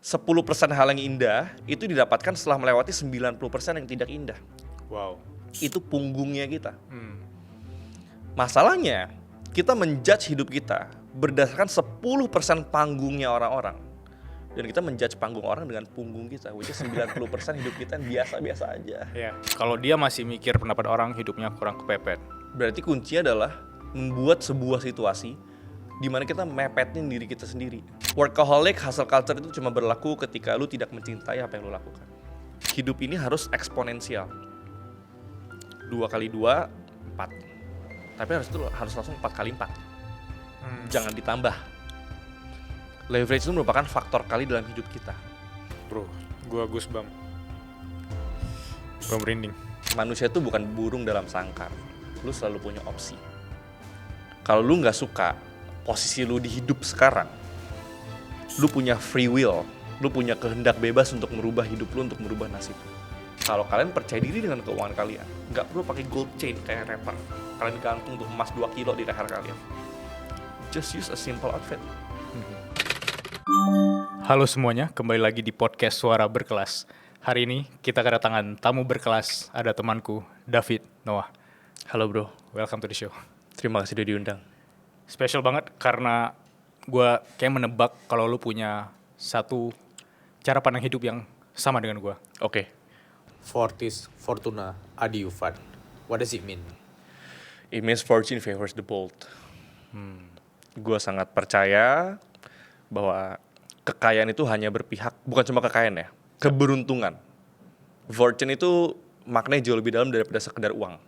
10% hal yang indah itu didapatkan setelah melewati 90% yang tidak indah. Wow. Itu punggungnya kita. Masalahnya, kita menjudge hidup kita berdasarkan 10% panggungnya orang-orang. Dan kita menjudge panggung orang dengan punggung kita, which is 90% hidup kita yang biasa-biasa aja. Ya, kalau dia masih mikir pendapat orang, hidupnya kurang kepepet. Berarti kuncinya adalah membuat sebuah situasi di mana kita mepetin diri kita sendiri. Workaholic, hustle culture itu cuma berlaku ketika lu tidak mencintai apa yang lu lakukan. Hidup ini harus eksponensial. 2 kali 2, 4. Tapi harus langsung 4 kali 4. Jangan ditambah. Leverage itu merupakan faktor kali dalam hidup kita. Bro, gua goosebump. Gua merinding. Manusia itu bukan burung dalam sangkar. Lu selalu punya opsi. Kalau lu nggak suka posisi lu di hidup sekarang, lu punya free will, lu punya kehendak bebas untuk merubah hidup lu, untuk merubah nasib. Kalau kalian percaya diri dengan keuangan kalian, nggak perlu pakai gold chain kayak rapper. Kalian gantung untuk emas 2 kilo di leher kalian. Just use a simple outfit. Halo semuanya, kembali lagi di podcast Suara Berkelas. Hari ini kita kedatangan tamu berkelas, ada temanku, David Noah. Halo bro, Welcome to the show. terima kasih udah diundang. Spesial banget karena gue kayak menebak kalau lu punya satu cara pandang hidup yang sama dengan gue. Oke. Fortis Fortuna Adiuvat. What does it mean? It means fortune favors the bold. Gue sangat percaya bahwa kekayaan itu hanya berpihak, bukan cuma kekayaan ya, keberuntungan. Fortune itu maknanya jauh lebih dalam daripada sekedar uang.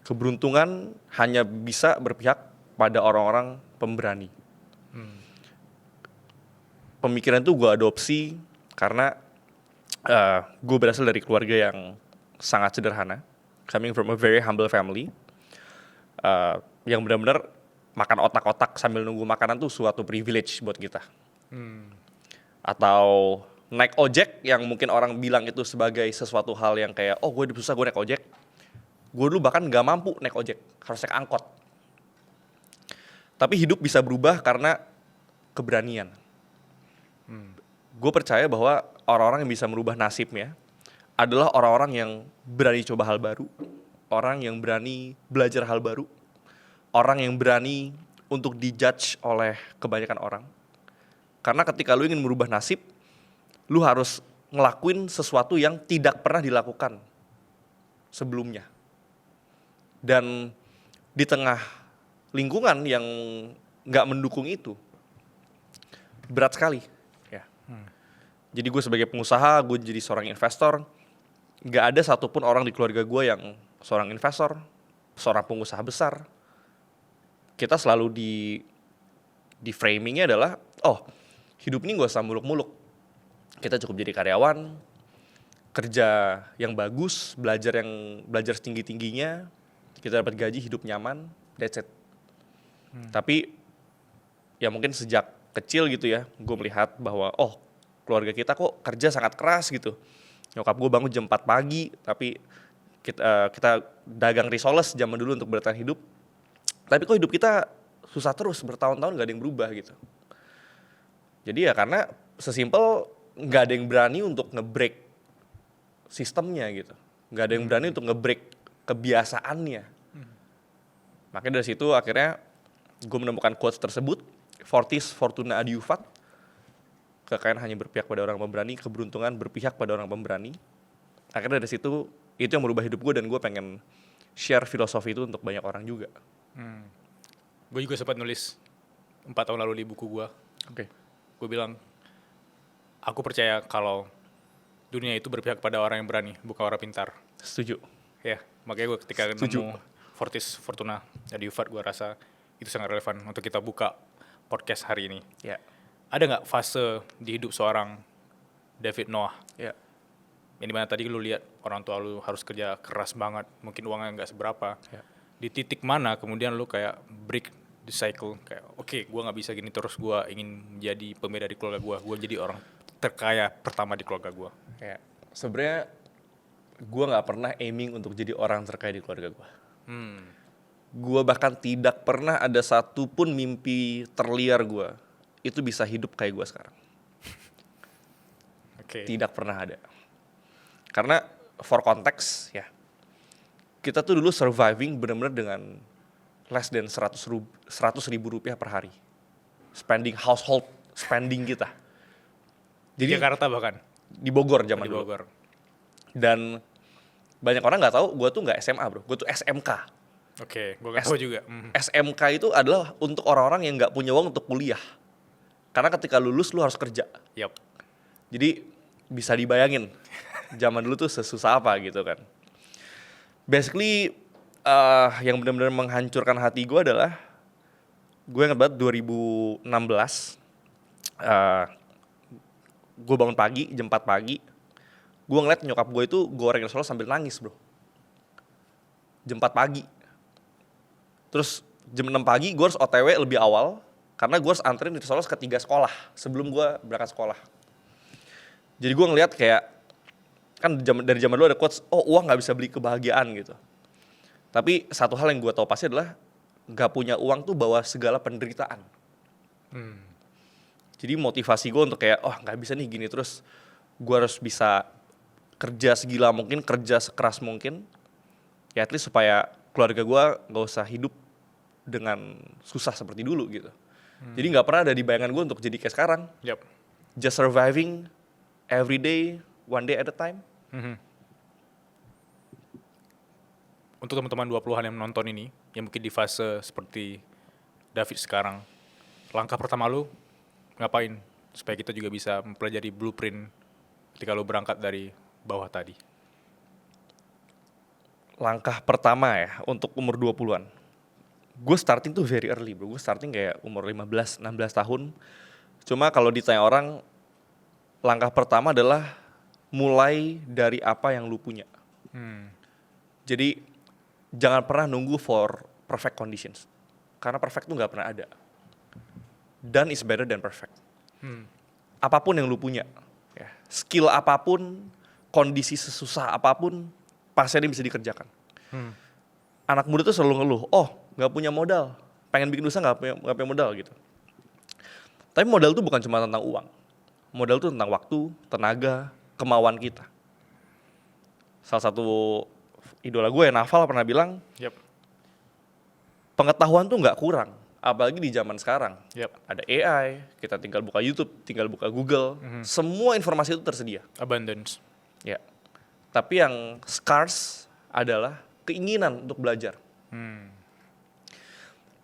Keberuntungan hanya bisa berpihak pada orang-orang pemberani. Pemikiran itu gue adopsi karena gue berasal dari keluarga yang sangat sederhana, coming from a very humble family, yang benar-benar makan otak-otak sambil nunggu makanan tuh suatu privilege buat kita. Atau naik ojek yang mungkin orang bilang itu sebagai sesuatu hal yang kayak, oh gue susah gue naik ojek. Gue dulu bahkan gak mampu naik ojek, harus naik angkot. Tapi hidup bisa berubah karena keberanian. Gue percaya bahwa orang-orang yang bisa merubah nasibnya adalah orang-orang yang berani coba hal baru, orang yang berani belajar hal baru, orang yang berani untuk dijudge oleh kebanyakan orang. Karena ketika lu ingin merubah nasib, lu harus ngelakuin sesuatu yang tidak pernah dilakukan sebelumnya. Dan di tengah lingkungan yang nggak mendukung itu, berat sekali. Ya. Jadi gue sebagai pengusaha, gue jadi seorang investor, nggak ada satupun orang di keluarga gue yang seorang investor, seorang pengusaha besar. Kita selalu di framingnya adalah, oh hidup ini gak usah muluk-muluk. Kita cukup jadi karyawan, kerja yang bagus, belajar setinggi-tingginya, kita dapat gaji, hidup nyaman, that's it. Tapi ya mungkin sejak kecil gitu ya, gue melihat bahwa oh keluarga kita kok kerja sangat keras gitu. Nyokap gue bangun jam 4 pagi, tapi kita dagang risoles zaman dulu untuk bertahan hidup. Tapi kok hidup kita susah terus, bertahun-tahun gak ada yang berubah gitu. Jadi ya karena sesimpel gak ada yang berani untuk nge-break sistemnya gitu. Gak ada yang berani untuk nge-break kebiasaannya. Makanya dari situ akhirnya gue menemukan quotes tersebut, Fortis Fortuna Adiuvat. Kekayaan hanya berpihak pada orang pemberani, keberuntungan berpihak pada orang pemberani. Akhirnya dari situ, itu yang merubah hidup gue dan gue pengen share filosofi itu untuk banyak orang juga. Gue juga sempat nulis 4 tahun lalu di buku gue. Oke. Gue bilang, aku percaya kalau dunia itu berpihak pada orang yang berani, bukan orang pintar. Setuju. Ya, makanya gue ketika Setuju. nemu Fortis Fortuna Adiuvat, gue rasa itu sangat relevan untuk kita buka podcast hari ini. Ya. Ada nggak fase di hidup seorang David Noah? Ya. Yang dimana tadi lu lihat orang tua lu harus kerja keras banget, mungkin uangnya nggak seberapa. Ya. Di titik mana kemudian lu kayak break the cycle, kayak oke, gue nggak bisa gini terus, gue ingin menjadi pembeda di keluarga gue jadi orang terkaya pertama di keluarga gue. Ya. Sebenarnya gue nggak pernah aiming untuk jadi orang terkaya di keluarga gue. Gue bahkan tidak pernah ada satupun mimpi terliar gue itu bisa hidup kayak gue sekarang. Oke. Tidak pernah ada. Karena for context ya, kita tuh dulu surviving benar-benar dengan less than 100.000 rupiah per hari. Spending household spending kita. Di Jadi Jakarta bahkan. di Bogor zaman Di dulu. Bogor. Dan banyak orang nggak tahu, gue tuh nggak SMA bro, gue tuh SMK. Oke, gue gak tahu juga. SMK itu adalah untuk orang-orang yang nggak punya uang untuk kuliah. Karena ketika lulus lu harus kerja. Yap. Jadi bisa dibayangin zaman dulu tuh sesusah apa gitu kan. Basically yang benar-benar menghancurkan hati gue adalah gue ingat banget 2016 gue bangun pagi jam 4 pagi, gue ngeliat nyokap gue itu goreng risol sambil nangis bro. Jam 4 pagi. Terus jam 6 pagi gue harus OTW lebih awal karena gue harus anterin risol ke 3 sekolah sebelum gue berangkat sekolah. Jadi gue ngeliat kayak kan dari zaman dulu ada quotes, oh uang nggak bisa beli kebahagiaan gitu. Tapi satu hal yang gue tahu pasti adalah nggak punya uang tuh bawa segala penderitaan. Jadi motivasi gue untuk kayak, oh nggak bisa nih gini terus, gue harus bisa kerja segila mungkin, kerja sekeras mungkin, ya at least supaya keluarga gue nggak usah hidup dengan susah seperti dulu gitu. Jadi nggak pernah ada di bayangan gue untuk jadi kayak sekarang. Yap. Just surviving every day, one day at a time. Untuk teman-teman 20-an yang menonton ini, yang mungkin di fase seperti David sekarang, langkah pertama lu ngapain supaya kita juga bisa mempelajari blueprint ketika lu berangkat dari bawah tadi? Langkah pertama ya untuk umur 20-an. Gue starting tuh very early bro. Gue starting kayak umur 15, 16 tahun. Cuma kalau ditanya orang, langkah pertama adalah mulai dari apa yang lu punya. Jadi jangan pernah nunggu for perfect conditions. Karena perfect tuh gak pernah ada. Done is better than perfect. Apapun yang lu punya, ya, skill apapun, kondisi sesusah apapun, pasti bisa dikerjakan. Anak muda tuh selalu ngeluh, oh gak punya modal, pengen bikin usaha gak punya modal gitu. Tapi modal tuh bukan cuma tentang uang. Modal tuh tentang waktu, tenaga, kemauan kita. Salah satu idola gue, Naval, pernah bilang, Yap. pengetahuan tuh gak kurang. Apalagi di zaman sekarang. Yap. Ada AI, kita tinggal buka YouTube, tinggal buka Google. Semua informasi itu tersedia. Abundance. Ya. Tapi yang scarce adalah keinginan untuk belajar.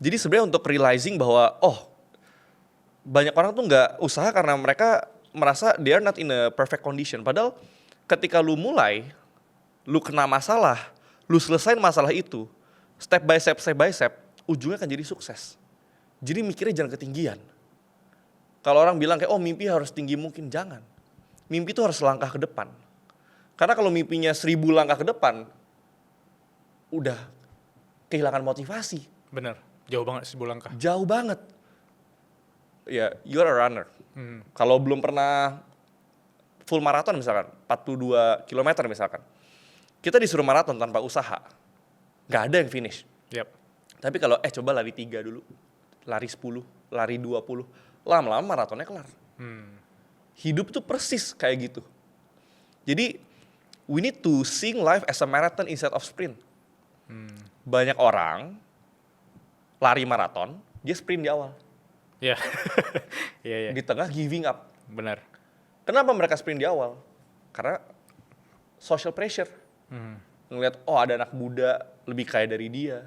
Jadi sebenarnya untuk realizing bahwa, oh, banyak orang tuh nggak usaha karena mereka merasa they are not in a perfect condition. Padahal ketika lu mulai, lu kena masalah, lu selesain masalah itu, step by step, ujungnya akan jadi sukses. Jadi mikirnya jangan ketinggian. Kalau orang bilang kayak, oh mimpi harus tinggi mungkin, jangan. Mimpi itu harus langkah ke depan. Karena kalau mimpinya 1000 langkah ke depan, udah kehilangan motivasi. Bener. Jauh banget 1000 langkah. Jauh banget. Ya, you're a runner. Kalau belum pernah full maraton misalkan, 42 km misalkan. Kita disuruh maraton tanpa usaha. Nggak ada yang finish. Yap. Tapi kalau coba lari 3 dulu, lari 10, lari 20, lama-lama maratonnya kelar. Hidup tuh persis kayak gitu. Jadi we need to sing life as a marathon instead of sprint. Banyak orang lari maraton, dia sprint di awal. Ya. Iya. Di tengah giving up. Benar. Kenapa mereka sprint di awal? Karena social pressure. Ngelihat, oh ada anak muda lebih kaya dari dia.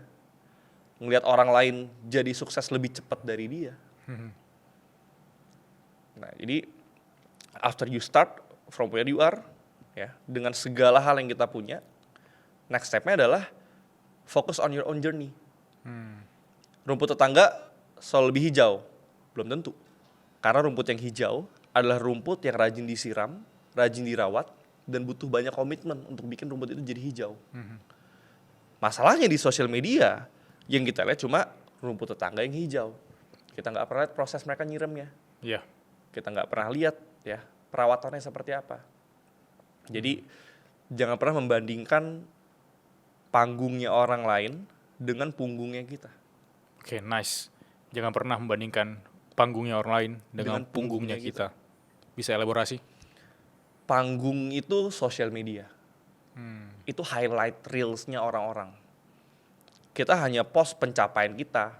Ngelihat orang lain jadi sukses lebih cepat dari dia. Nah, jadi after you start from where you are, ya, dengan segala hal yang kita punya, next step-nya adalah focus on your own journey. Rumput tetangga selalu lebih hijau, belum tentu. Karena rumput yang hijau adalah rumput yang rajin disiram, rajin dirawat, dan butuh banyak komitmen untuk bikin rumput itu jadi hijau. Masalahnya di sosial media, yang kita lihat cuma rumput tetangga yang hijau. Kita nggak pernah lihat proses mereka nyiremnya. Iya. Kita nggak pernah lihat ya perawatannya seperti apa. Jadi jangan pernah membandingkan panggungnya orang lain dengan punggungnya kita. Oke, nice. Jangan pernah membandingkan panggungnya orang lain dengan punggungnya kita. Bisa elaborasi? panggung itu sosial media. Itu highlight reelsnya orang-orang. Kita hanya post pencapaian kita.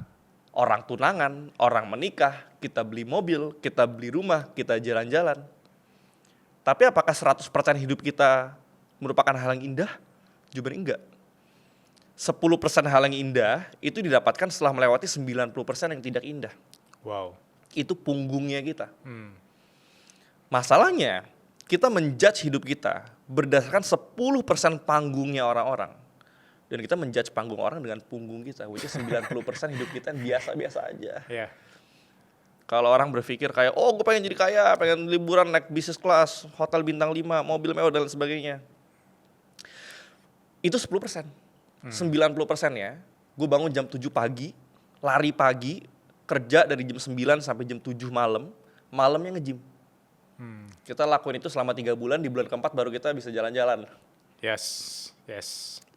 Orang tunangan, orang menikah, kita beli mobil, kita beli rumah, kita jalan-jalan. Tapi apakah 100% hidup kita merupakan hal yang indah? Jawabannya enggak. 10% hal yang indah itu didapatkan setelah melewati 90% yang tidak indah. Wow. Itu punggungnya kita. Masalahnya, kita menjudge hidup kita berdasarkan 10% panggungnya orang-orang. Dan kita menjudge panggung orang dengan punggung kita, which is 90% hidup kita yang biasa-biasa aja. Yeah. Kalau orang berpikir kayak, oh gue pengen jadi kaya, pengen liburan naik business class, hotel bintang 5, mobil mewah dan sebagainya. Itu 10%. 90%-nya, gue bangun jam 7 pagi, lari pagi, kerja dari jam 9 sampai jam 7 malam, malamnya nge-gym. Kita lakuin itu selama 3 bulan, di bulan keempat baru kita bisa jalan-jalan. Yes.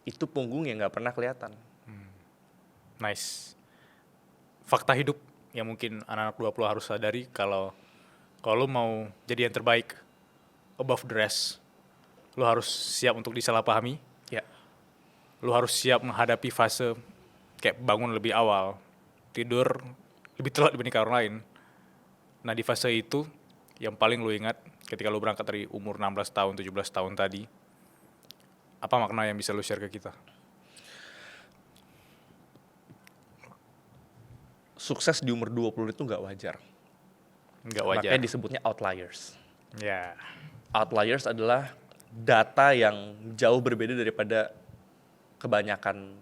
Itu punggung yang gak pernah kelihatan. Nice. Fakta hidup yang mungkin anak-anak 20 harus sadari kalau lu mau jadi yang terbaik, above the rest, lu harus siap untuk disalahpahami. Ya. Lu harus siap menghadapi fase kayak bangun lebih awal, tidur lebih telat dibanding orang lain. Nah di fase itu yang paling lu ingat ketika lu berangkat dari umur 16 tahun, 17 tahun tadi, apa makna yang bisa lu share ke kita? Sukses di umur 20 itu gak wajar. Nggak wajar. Makanya disebutnya outliers. Ya. Outliers adalah data yang jauh berbeda daripada kebanyakan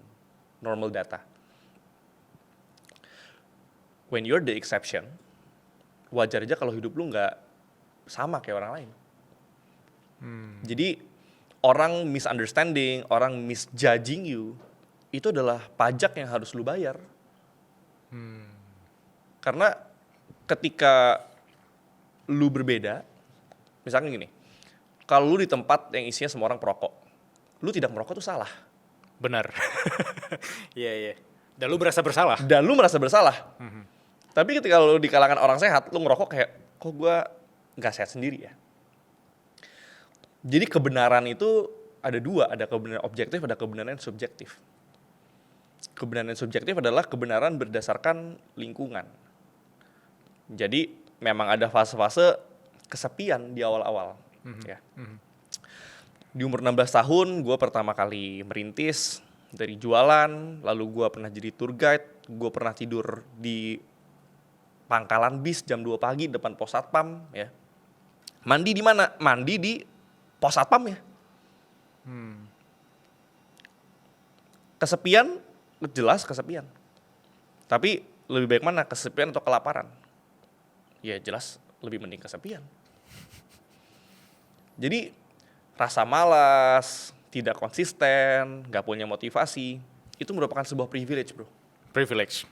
normal data. When you're the exception, wajar aja kalau hidup lu nggak sama kayak orang lain. Jadi orang misunderstanding, orang misjudging you, itu adalah pajak yang harus lu bayar. Karena ketika lu berbeda, misalnya gini, kalau lu di tempat yang isinya semua orang perokok, lu tidak merokok tuh salah. Benar. Iya. Dan lu merasa bersalah. Dan lu merasa bersalah. Tapi ketika lu di kalangan orang sehat, lu ngerokok kayak, kok gue nggak sehat sendiri ya? Jadi kebenaran itu ada dua, ada kebenaran objektif, ada kebenaran subjektif. Kebenaran subjektif adalah kebenaran berdasarkan lingkungan. Jadi memang ada fase-fase kesepian di awal-awal. Ya. Di umur 16 tahun, gue pertama kali merintis dari jualan, lalu gue pernah jadi tour guide, gue pernah tidur di pangkalan bis jam 2 pagi depan pos satpam, ya. Mandi di mana? Mandi di pos satpam ya. Kesepian, jelas kesepian. Tapi lebih baik mana? Kesepian atau kelaparan? Ya jelas lebih mending kesepian. Jadi rasa malas, tidak konsisten, gak punya motivasi, itu merupakan sebuah privilege, bro. Privilege.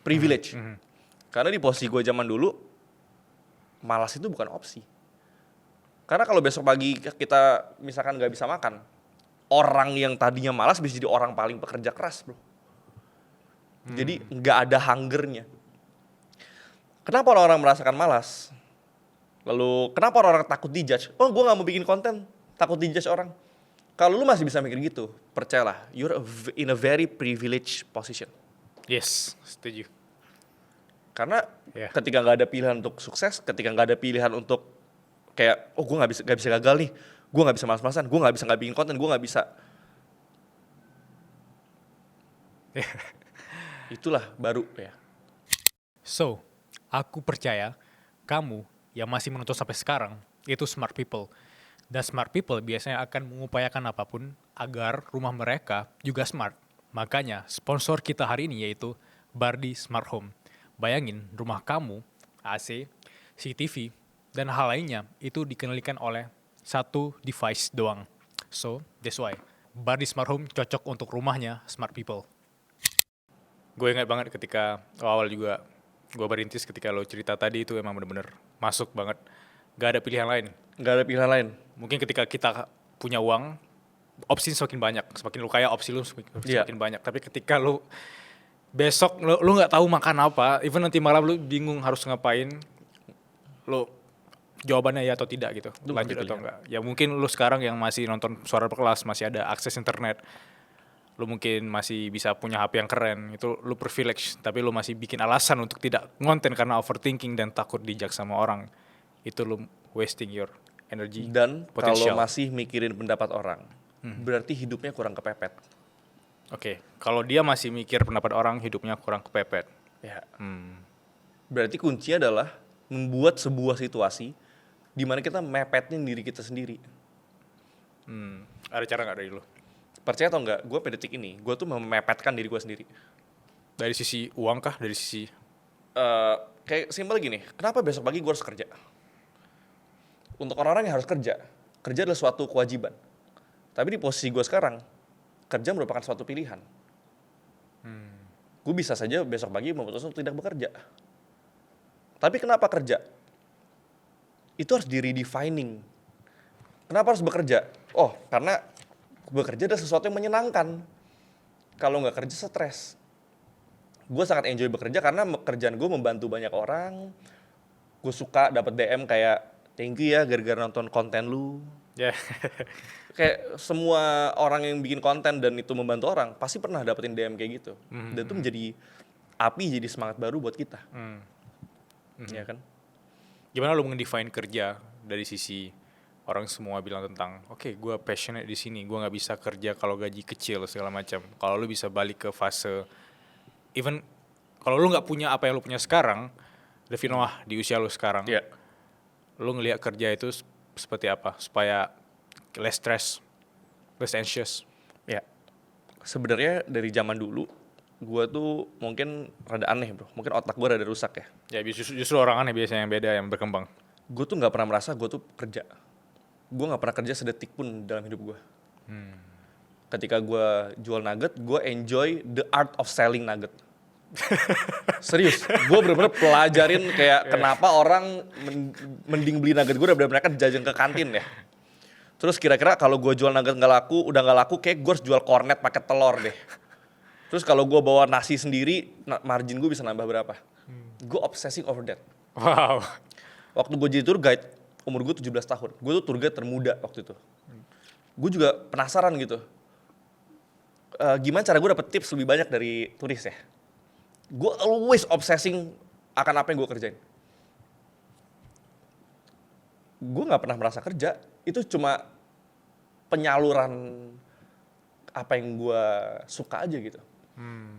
Karena di posisi gue zaman dulu, malas itu bukan opsi. Karena kalau besok pagi kita misalkan gak bisa makan, orang yang tadinya malas bisa jadi orang paling pekerja keras, bro. Jadi gak ada hungernya. Kenapa orang-orang merasakan malas? Lalu kenapa orang-orang takut dijudge? Oh, gue gak mau bikin konten, takut dijudge orang. Kalau lu masih bisa mikir gitu, percayalah, you're in a very privileged position. Yes, setuju. Karena ketika nggak ada pilihan untuk sukses, ketika nggak ada pilihan untuk kayak, oh gue nggak bisa gagal nih, gue nggak bisa malas-malasan, gue nggak bisa nggak bikin konten, gue nggak bisa. Itulah baru ya. So, aku percaya kamu yang masih menonton sampai sekarang itu smart people. Dan smart people biasanya akan mengupayakan apapun agar rumah mereka juga smart. Makanya sponsor kita hari ini yaitu Bardi Smart Home. Bayangin rumah kamu, AC, CCTV, dan hal lainnya itu dikendalikan oleh satu device doang. So, that's why Bardi Smart Home cocok untuk rumahnya smart people. Gue ingat banget ketika awal juga gue berintis ketika lo cerita tadi itu emang bener-bener masuk banget. Gak ada pilihan lain. Gak ada pilihan lain. Mungkin ketika kita punya uang, opsi semakin banyak. Semakin lu kaya, opsi lu semakin banyak. Tapi ketika lu besok lu nggak tahu makan apa, even nanti malam lu bingung harus ngapain, lu jawabannya ya atau tidak gitu, Itu lanjut pilihan. atau enggak. Ya mungkin lu sekarang yang masih nonton Suara Berkelas, masih ada akses internet, lu mungkin masih bisa punya HP yang keren, itu lu privilege, tapi lu masih bikin alasan untuk tidak ngonten karena overthinking dan takut dijak sama orang. Itu lu wasting your energy. Dan kalau Potensial. masih mikirin pendapat orang, berarti hidupnya kurang kepepet. Oke, kalau dia masih mikir pendapat orang, hidupnya kurang kepepet. Ya. Hmm. Berarti kuncinya adalah membuat sebuah situasi di mana kita mepetin diri kita sendiri. Ada cara nggak dari lu? Percaya atau enggak, gue pada detik ini, gue tuh memepetkan diri gue sendiri. Dari sisi uang kah? Dari sisi Kayak simpel gini, kenapa besok pagi gue harus kerja? Untuk orang-orang yang harus kerja adalah suatu kewajiban. Tapi di posisi gue sekarang, kerja merupakan suatu pilihan. Gue bisa saja besok pagi memutuskan untuk tidak bekerja. Tapi kenapa kerja? Itu harus di-redefining. Kenapa harus bekerja? Oh, karena bekerja adalah sesuatu yang menyenangkan. Kalau nggak kerja, stres. Gue sangat enjoy bekerja karena kerjaan gue membantu banyak orang. Gue suka dapat DM kayak, thank you ya gara-gara nonton konten lu. ya. Kayak semua orang yang bikin konten dan itu membantu orang, pasti pernah dapetin DM kayak gitu. Dan itu menjadi api, jadi semangat baru buat kita. Ya kan? Gimana lu ngedefine kerja dari sisi orang semua bilang tentang oke, gue passionate di sini, gue nggak bisa kerja kalau gaji kecil segala macam. Kalau lu bisa balik ke fase even kalau lu nggak punya apa yang lu punya sekarang, Devin Noah di usia lu sekarang, Iya. lu ngelihat kerja itu seperti apa supaya less stress, less anxious. Ya. Sebenarnya dari zaman dulu, gue tuh mungkin rada aneh bro. Mungkin otak gue rada rusak ya. Ya justru orang aneh biasanya yang beda yang berkembang. Gue tuh nggak pernah merasa gue tuh kerja. Gue nggak pernah kerja sedetik pun dalam hidup gue. Ketika gue jual nugget, gue enjoy the art of selling nugget. Serius, gue bener-bener pelajarin kayak kenapa orang mending beli nugget gue daripada mereka jajan ke kantin ya. Terus kira-kira kalau gue jual nugget udah nggak laku, kayak gue harus jual kornet pakai telur deh. Terus kalau gue bawa nasi sendiri, margin gue bisa nambah berapa? Gue obsessing over that. Wow. Waktu gue jadi tour guide, umur gue 17 tahun. Gue tuh tour guide termuda waktu itu. Gue juga penasaran gitu. Gimana cara gue dapet tips lebih banyak dari turis ya? Gue always obsessing akan apa yang gue kerjain. Gue gak pernah merasa kerja. Itu cuma penyaluran apa yang gue suka aja gitu.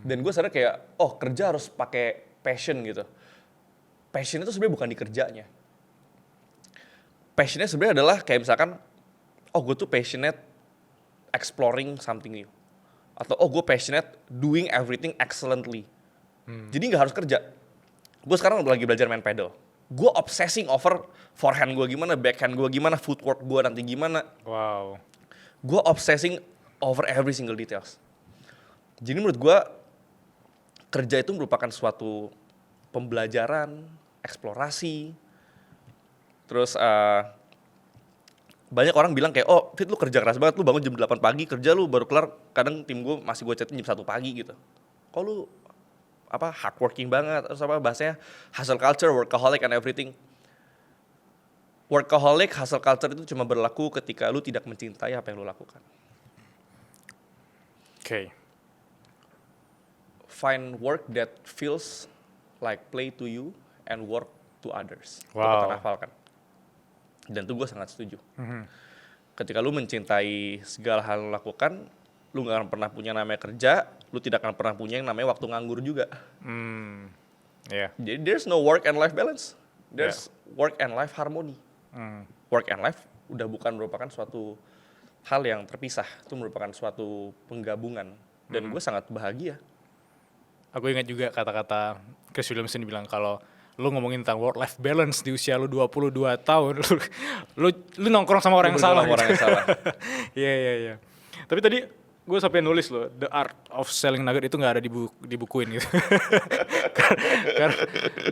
Dan gue sadar kayak, oh kerja harus pakai passion gitu. Passion itu sebenarnya bukan di kerjanya. Passionnya sebenarnya adalah kayak misalkan, oh gue tuh passionate exploring something new. Atau oh gue passionate doing everything excellently. Jadi nggak harus kerja. Gue sekarang lagi belajar main pedal. Gue obsessing over forehand gue gimana, backhand gue gimana, footwork gue nanti gimana. Wow. Gue obsessing over every single details. Jadi menurut gue kerja itu merupakan suatu pembelajaran, eksplorasi. Terus banyak orang bilang kayak, oh Fit lu kerja keras banget, lu bangun jam 8 pagi, kerja lu baru kelar, kadang tim gue masih gue chatin jam 1 pagi gitu. Kok lu hardworking banget, terus bahasanya hustle culture, workaholic and everything. Workaholic, hustle culture itu cuma berlaku ketika lu tidak mencintai apa yang lu lakukan. Oke. Find work that feels like play to you and work to others. Itu Wow. kata hafal kan. Dan itu gue sangat setuju. Ketika lu mencintai segala hal yang lu lakukan, lu gak akan pernah punya namanya kerja, lu tidak akan pernah punya yang namanya waktu nganggur juga. Ya. Jadi there's no work and life balance. There's work and life harmony. Work and life udah bukan merupakan suatu hal yang terpisah. Itu merupakan suatu penggabungan. Dan gue sangat bahagia. Aku ingat juga kata-kata Chris Williamson bilang kalau lu ngomongin tentang work life balance di usia lu 22 tahun, lu nongkrong sama orang yang salah. Orang yang salah. Iya. Tapi tadi gue sampai nulis loh, The Art of Selling Nugget itu nggak ada dibukuin gitu.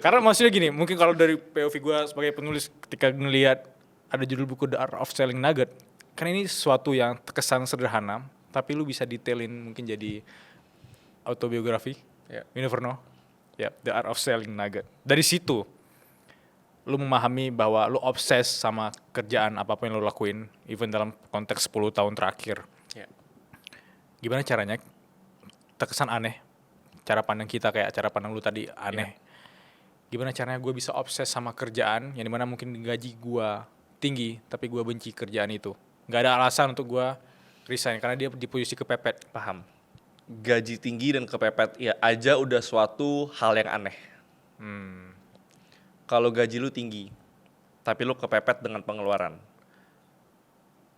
karena maksudnya gini, mungkin kalau dari POV gue sebagai penulis ketika ngelihat ada judul buku The Art of Selling Nugget, kan ini sesuatu yang terkesan sederhana, tapi lu bisa detailin mungkin jadi autobiografi. Ya. You never know. Ya, The Art of Selling Nugget. Dari situ, lu memahami bahwa lu obses sama kerjaan apapun yang lu lakuin, even dalam konteks 10 tahun terakhir. Ya. Gimana caranya terkesan aneh, cara pandang kita kayak cara pandang lu tadi aneh. Gimana caranya gue bisa obses sama kerjaan yang dimana mungkin gaji gue tinggi tapi gue benci kerjaan itu. Gak ada alasan untuk gue resign karena dia di posisi kepepet. Paham. Gaji tinggi dan kepepet ya aja udah suatu hal yang aneh. Kalau gaji lu tinggi, tapi lu kepepet dengan pengeluaran.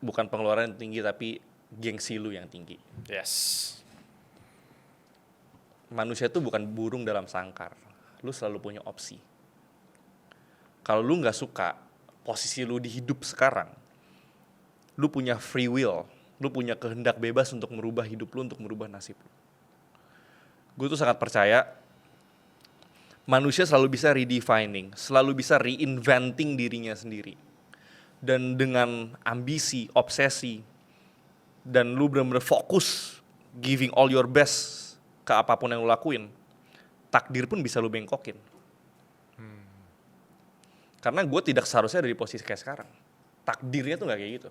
Bukan pengeluaran yang tinggi, tapi gengsi lu yang tinggi. Yes. Manusia itu bukan burung dalam sangkar. Lu selalu punya opsi. Kalau lu nggak suka posisi lu di hidup sekarang, lu punya free will, lu punya kehendak bebas untuk merubah hidup lu, untuk merubah nasib lu. Gue tuh sangat percaya manusia selalu bisa redefining, selalu bisa reinventing dirinya sendiri. Dan dengan ambisi, obsesi, dan lu benar-benar fokus giving all your best ke apapun yang lu lakuin, takdir pun bisa lu bengkokin. Karena gue tidak seharusnya ada di posisi kayak sekarang. Takdirnya tuh gak kayak gitu.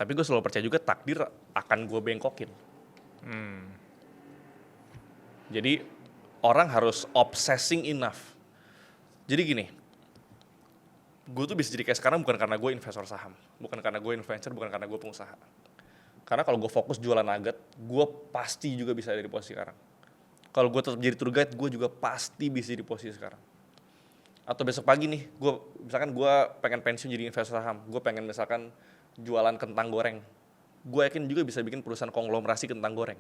Tapi gue selalu percaya juga takdir akan gue bengkokin. Jadi orang harus obsessing enough. Jadi gini, gue tuh bisa jadi kayak sekarang bukan karena gue investor saham, bukan karena gue influencer, bukan karena gue pengusaha. Karena kalau gue fokus jualan nugget, gue pasti juga bisa ada di posisi sekarang. Kalau gue tetap jadi tour guide, gue juga pasti bisa di posisi sekarang. Atau besok pagi nih, misalkan gue pengen pensiun jadi investor saham, gue pengen misalkan jualan kentang goreng, gue yakin juga bisa bikin perusahaan konglomerasi kentang goreng.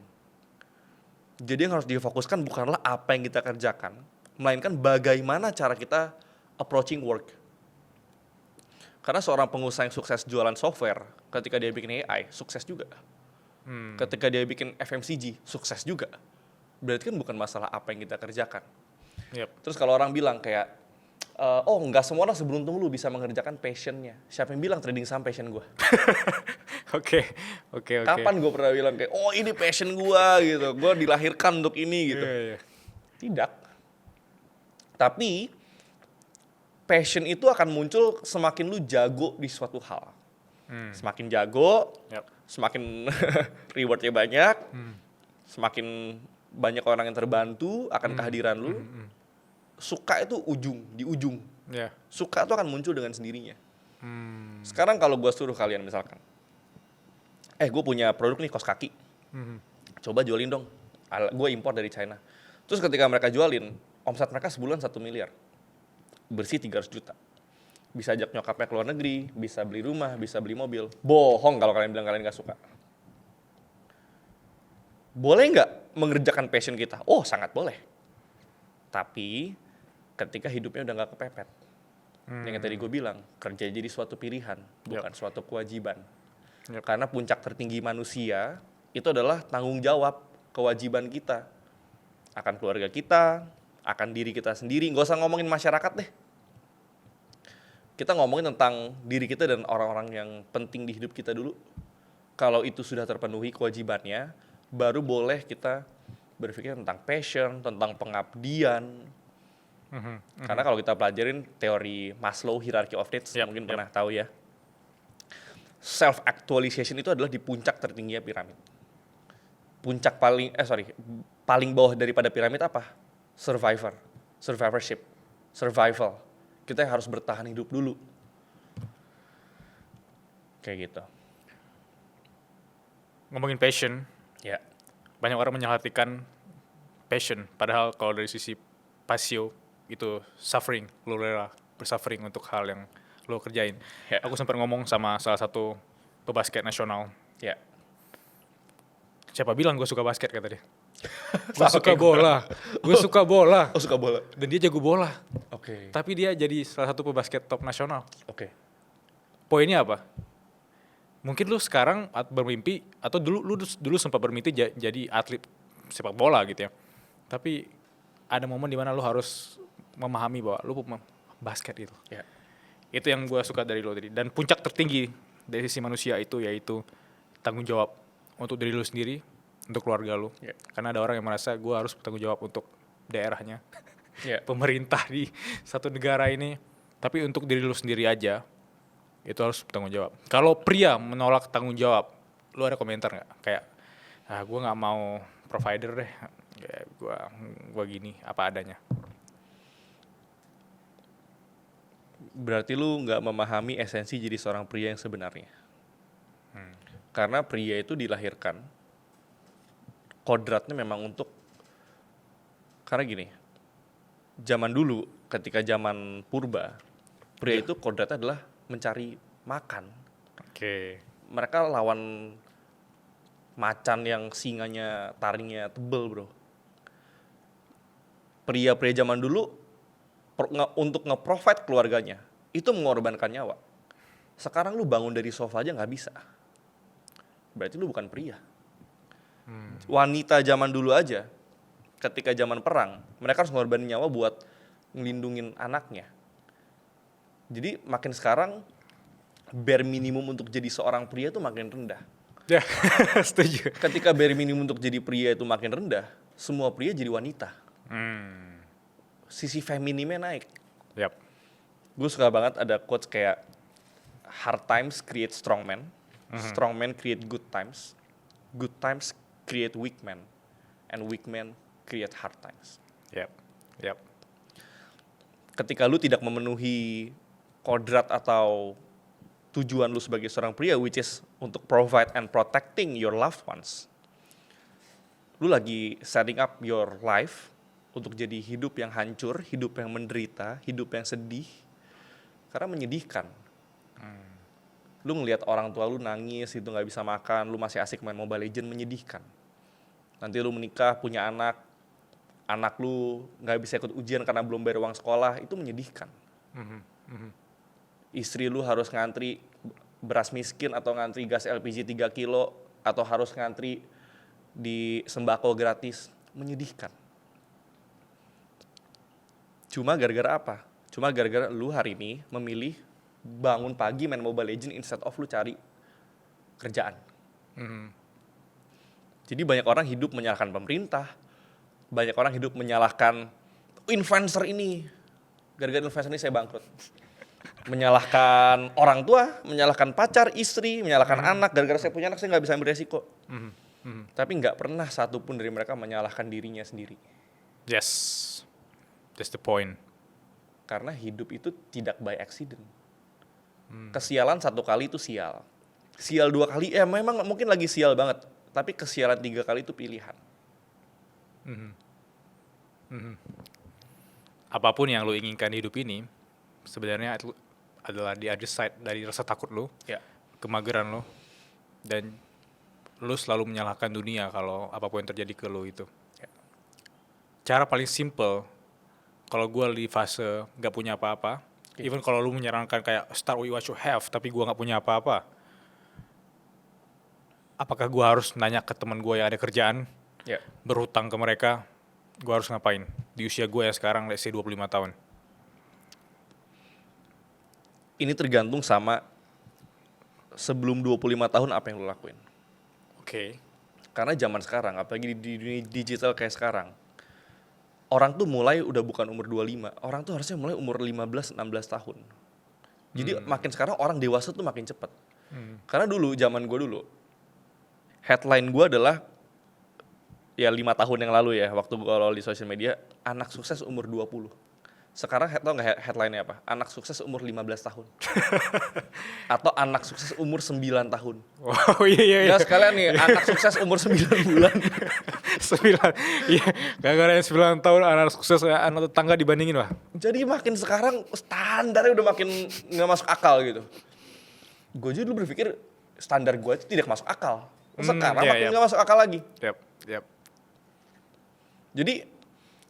Jadi yang harus difokuskan bukanlah apa yang kita kerjakan, melainkan bagaimana cara kita approaching work. Karena seorang pengusaha yang sukses jualan software, ketika dia bikin AI, sukses juga. Ketika dia bikin FMCG, sukses juga. Berarti kan bukan masalah apa yang kita kerjakan. Terus kalau orang bilang kayak, oh nggak semua orang seberuntung lu bisa mengerjakan passionnya. Siapa yang bilang trading saham passion gue? Oke. Kapan gue pernah bilang kayak, oh ini passion gue gitu, gue dilahirkan untuk ini gitu. Tidak. Tapi passion itu akan muncul semakin lu jago di suatu hal. Semakin jago, semakin rewardnya banyak, semakin banyak orang yang terbantu akan kehadiran lu. Suka itu di ujung. Suka itu akan muncul dengan sendirinya. Sekarang kalau gue suruh kalian misalkan, gue punya produk nih kaos kaki, coba jualin dong. Gue impor dari China. Terus ketika mereka jualin, omset mereka sebulan 1 miliar. Bersih 300 juta. Bisa ajak nyokapnya ke luar negeri, bisa beli rumah, bisa beli mobil. Bohong kalau kalian bilang kalian gak suka. Boleh nggak mengerjakan passion kita? Oh, sangat boleh. Tapi ketika hidupnya udah nggak kepepet. Yang tadi gue bilang, kerja jadi suatu pilihan, bukan suatu kewajiban. Karena puncak tertinggi manusia itu adalah tanggung jawab, kewajiban kita. Akan keluarga kita, akan diri kita sendiri. Nggak usah ngomongin masyarakat deh. Kita ngomongin tentang diri kita dan orang-orang yang penting di hidup kita dulu. Kalau itu sudah terpenuhi kewajibannya, baru boleh kita berpikir tentang passion, tentang pengabdian. Karena kalau kita pelajarin teori Maslow, Hierarchy of Needs, mungkin pernah tahu ya. Self-actualization itu adalah di puncak tertingginya piramid. Paling bawah daripada piramid apa? Survivorship, survival. Kita harus bertahan hidup dulu. Kayak gitu. Ngomongin passion, Ya. banyak orang menyalahartikan passion. Padahal kalau dari sisi pasio, itu suffering. Lu rela bersuffering untuk hal yang lu kerjain. Ya. Aku sempat ngomong sama salah satu pebasket nasional. Ya. Siapa bilang gue suka basket kata dia. Gue suka bola. Gue suka bola. Oh, suka bola. Dan dia jago bola. Oke. Tapi dia jadi salah satu pebasket top nasional. Oke. Poinnya apa? Mungkin lu sekarang bermimpi atau dulu sempat bermimpi jadi atlet sepak bola gitu ya. Tapi ada momen di mana lu harus memahami bahwa lu basket gitu. Ya. Itu yang gue suka dari lu tadi. Dan puncak tertinggi dari sisi manusia itu yaitu tanggung jawab untuk diri lu sendiri, untuk keluarga lu. Ya. Karena ada orang yang merasa gue harus bertanggung jawab untuk daerahnya. Iya. pemerintah di satu negara ini. Tapi untuk diri lu sendiri aja, itu harus bertanggung jawab. Kalau pria menolak tanggung jawab, lu ada komentar nggak? Kayak, gue nggak mau provider deh, kayak gue gini apa adanya. Berarti lu nggak memahami esensi jadi seorang pria yang sebenarnya. Karena pria itu dilahirkan, kodratnya memang untuk, karena gini, zaman dulu ketika zaman purba, pria itu kodratnya adalah mencari makan. Oke. Mereka lawan macan yang singanya, taringnya tebel bro. Pria-pria zaman dulu untuk nge-provide keluarganya, itu mengorbankan nyawa. Sekarang lu bangun dari sofa aja nggak bisa. Berarti lu bukan pria. Wanita zaman dulu aja, ketika zaman perang, mereka harus ngorbanin nyawa buat ngelindungin anaknya. Jadi makin sekarang, bare minimum untuk jadi seorang pria itu makin rendah. Ya, setuju. Ketika bare minimum untuk jadi pria itu makin rendah, semua pria jadi wanita. Sisi feminimnya naik. Yap. Gue suka banget ada quotes kayak, hard times create strong men, strong men create good times create weak men, and weak men create hard times. Yap. Ketika lu tidak memenuhi kodrat atau tujuan lu sebagai seorang pria, which is untuk provide and protecting your loved ones, lu lagi setting up your life untuk jadi hidup yang hancur, hidup yang menderita, hidup yang sedih, karena menyedihkan. Lu ngelihat orang tua lu nangis, itu nggak bisa makan, lu masih asik main Mobile Legends, menyedihkan. Nanti lu menikah, punya anak lu nggak bisa ikut ujian karena belum bayar uang sekolah, itu menyedihkan. Istri lu harus ngantri beras miskin atau ngantri gas LPG 3 kilo, atau harus ngantri di sembako gratis, menyedihkan. Cuma gara-gara apa? Cuma gara-gara lu hari ini memilih bangun pagi main Mobile Legends instead of lu cari kerjaan. Jadi banyak orang hidup menyalahkan pemerintah, banyak orang hidup menyalahkan influencer ini, gara-gara influencer ini saya bangkrut. Menyalahkan orang tua, menyalahkan pacar, istri, menyalahkan anak, gara-gara saya punya anak saya nggak bisa ambil resiko. Tapi nggak pernah satupun dari mereka menyalahkan dirinya sendiri. Yes. That's the point. Karena hidup itu tidak by accident. Kesialan satu kali itu sial. Sial 2 kali, memang mungkin lagi sial banget. Tapi kesialan 3 kali itu pilihan. Apapun yang lu inginkan di hidup ini, sebenarnya itu adalah the other side dari rasa takut lu, Ya. kemageran lu, dan lu selalu menyalahkan dunia kalau apapun yang terjadi ke lu itu. Ya. Cara paling simple, kalau gue di fase gak punya apa-apa, even kalau lu menyarankan kayak start with what you have, tapi gue gak punya apa-apa, apakah gue harus nanya ke teman gue yang ada kerjaan, Ya. berhutang ke mereka, gue harus ngapain di usia gue yang sekarang let's say 25 tahun? Ini tergantung sama sebelum 25 tahun apa yang lo lakuin. Oke. Karena zaman sekarang, apalagi di dunia digital kayak sekarang, orang tuh mulai udah bukan umur 25, orang tuh harusnya mulai umur 15-16 tahun. Jadi makin sekarang orang dewasa tuh makin cepat. Karena dulu, zaman gue dulu, headline gue adalah, ya 5 tahun yang lalu ya, waktu gue di sosial media, anak sukses umur 20. Sekarang tau gak headline-nya apa? Anak sukses umur 15 tahun. Atau anak sukses umur 9 tahun. Wow, iya. Ya sekalian nih, anak sukses umur 9 bulan. 9, iya. Gara-gara yang 9 tahun anak sukses, anak tetangga dibandingin lah. Jadi makin sekarang standarnya udah makin gak masuk akal gitu. Gue juga dulu berpikir standar gue itu tidak masuk akal. Sekarang makin gak masuk akal lagi. Yap. Jadi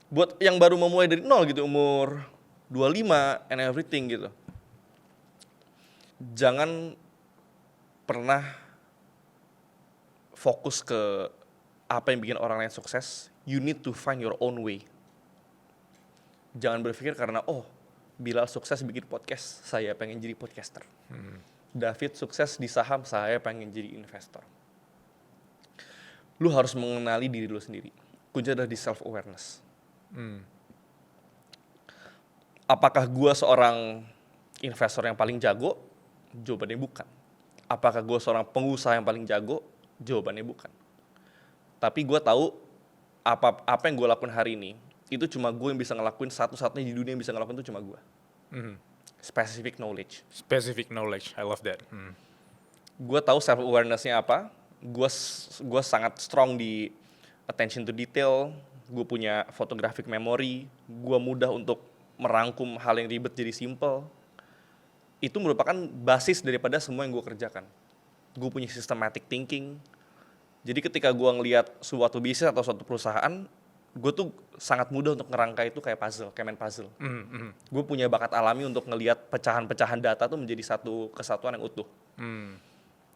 buat yang baru memulai dari nol gitu, umur 25 and everything gitu, jangan pernah fokus ke apa yang bikin orang lain sukses. You need to find your own way. Jangan berpikir karena Bilal sukses bikin podcast, saya pengen jadi podcaster. David sukses di saham, saya pengen jadi investor. Lu harus mengenali diri lu sendiri. Kunci adalah di self awareness. Apakah gue seorang investor yang paling jago? Jawabannya bukan. Apakah gue seorang pengusaha yang paling jago? Jawabannya bukan. Tapi gue tahu apa yang gue lakuin hari ini, itu cuma gue yang bisa ngelakuin, satu-satunya di dunia yang bisa ngelakuin itu cuma gue. Specific knowledge. Specific knowledge, I love that. Gue tahu self awareness-nya apa. Gue sangat strong di attention to detail. Gue punya photographic memory. Gue mudah untuk merangkum hal yang ribet jadi simple. Itu merupakan basis daripada semua yang gue kerjakan. Gue punya systematic thinking. Jadi ketika gue ngelihat suatu bisnis atau suatu perusahaan, gue tuh sangat mudah untuk ngerangkai itu kayak puzzle, kayak main puzzle. Gue punya bakat alami untuk ngelihat pecahan-pecahan data tuh menjadi satu kesatuan yang utuh.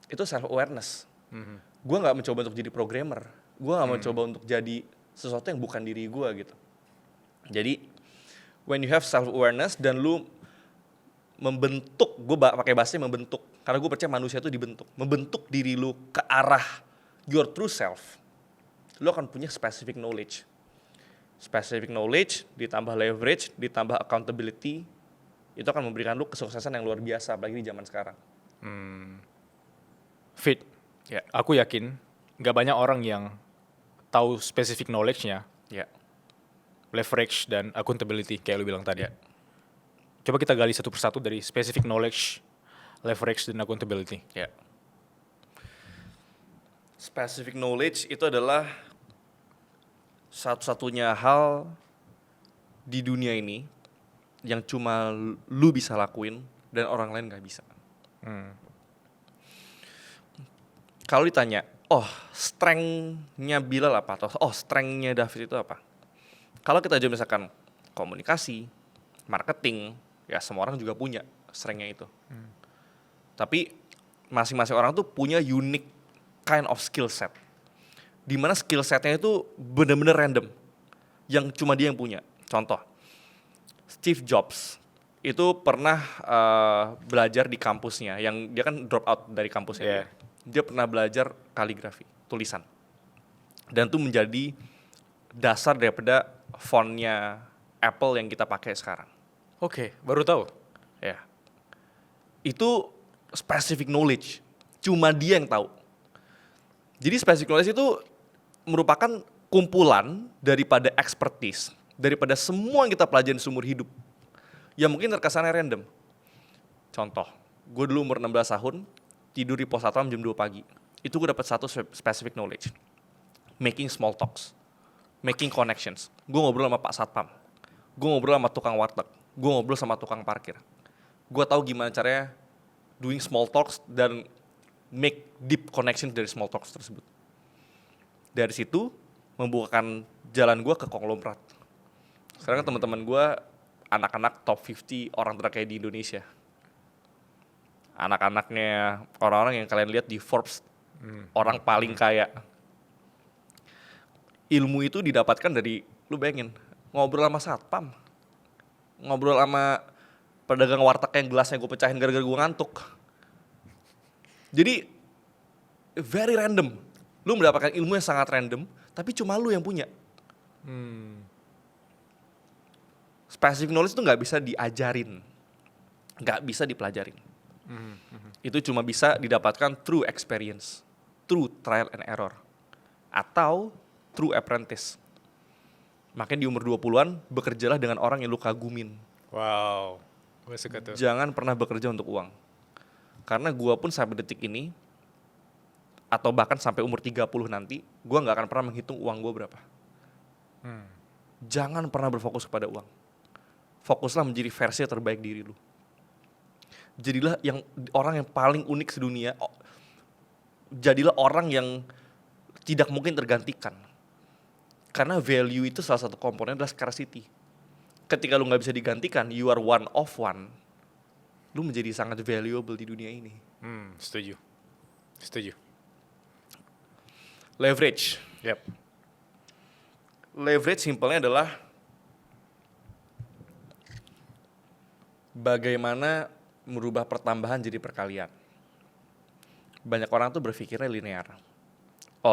Itu self awareness. Gue nggak mencoba untuk jadi programmer. Gue nggak mencoba untuk jadi sesuatu yang bukan diri gue gitu. Jadi when you have self awareness dan lu membentuk, gue pakai bahasanya membentuk, karena gue percaya manusia itu dibentuk, membentuk diri lu ke arah your true self, lu akan punya specific knowledge. Specific knowledge ditambah leverage, ditambah accountability, itu akan memberikan lu kesuksesan yang luar biasa, apalagi di zaman sekarang. Fit, Ya. aku yakin nggak banyak orang yang tahu specific knowledge-nya, Ya. leverage dan accountability kayak lu bilang tadi. Ya. Coba kita gali satu persatu dari specific knowledge, leverage dan accountability. Ya. Specific knowledge itu adalah satu-satunya hal di dunia ini yang cuma lu bisa lakuin dan orang lain gak bisa. Kalau ditanya, strength-nya Bilal apa? Atau strength-nya David itu apa? Kalau kita jawab misalkan komunikasi, marketing, ya semua orang juga punya strength-nya itu. Tapi masing-masing orang tuh punya unique kind of skill set. Dimana skill setnya itu benar-benar random. Yang cuma dia yang punya. Contoh, Steve Jobs itu pernah belajar di kampusnya. Yang dia kan drop out dari kampusnya. Yeah. Dia pernah belajar kaligrafi, tulisan. Dan itu menjadi dasar daripada fontnya Apple yang kita pakai sekarang. Oke, baru tahu. Ya. Itu specific knowledge. Cuma dia yang tahu. Jadi specific knowledge itu merupakan kumpulan daripada expertise, daripada semua yang kita pelajari seumur hidup. Yang mungkin terkesannya random. Contoh, gue dulu umur 16 tahun, tidur di pos satpam jam 2 pagi. Itu gue dapat satu specific knowledge. Making small talks. Making connections. Gue ngobrol sama Pak Satpam. Gue ngobrol sama tukang warteg. Gue ngobrol sama tukang parkir. Gue tahu gimana caranya doing small talks dan make deep connection dari small talks tersebut. Dari situ membukakan jalan gue ke konglomerat. Sekarang teman-teman gue anak-anak top 50 orang terkaya di Indonesia. Anak-anaknya orang-orang yang kalian lihat di Forbes, orang paling kaya. Ilmu itu didapatkan dari, lu bayangin, ngobrol sama satpam, ngobrol sama pedagang warteg yang gelasnya gue pecahin gara-gara gue ngantuk. Jadi very random. Lu mendapatkan ilmu yang sangat random, tapi cuma lu yang punya. Specific knowledge itu nggak bisa diajarin, nggak bisa dipelajarin. Itu cuma bisa didapatkan through experience, through trial and error, atau through apprentice. Makanya di umur 20-an, bekerjalah dengan orang yang lu kagumin. Wow, gue suka tuh. Jangan pernah bekerja untuk uang. Karena gue pun sampai detik ini, atau bahkan sampai umur 30 nanti, gue gak akan pernah menghitung uang gue berapa. Jangan pernah berfokus kepada uang. Fokuslah menjadi versi terbaik diri lu. Jadilah orang yang paling unik sedunia. Jadilah orang yang tidak mungkin tergantikan. Karena value itu salah satu komponen adalah scarcity. Ketika lu gak bisa digantikan, you are one of one. Lu menjadi sangat valuable di dunia ini. Setuju. Leverage. Yep. Leverage simpelnya adalah bagaimana merubah pertambahan jadi perkalian. Banyak orang tuh berpikirnya linear.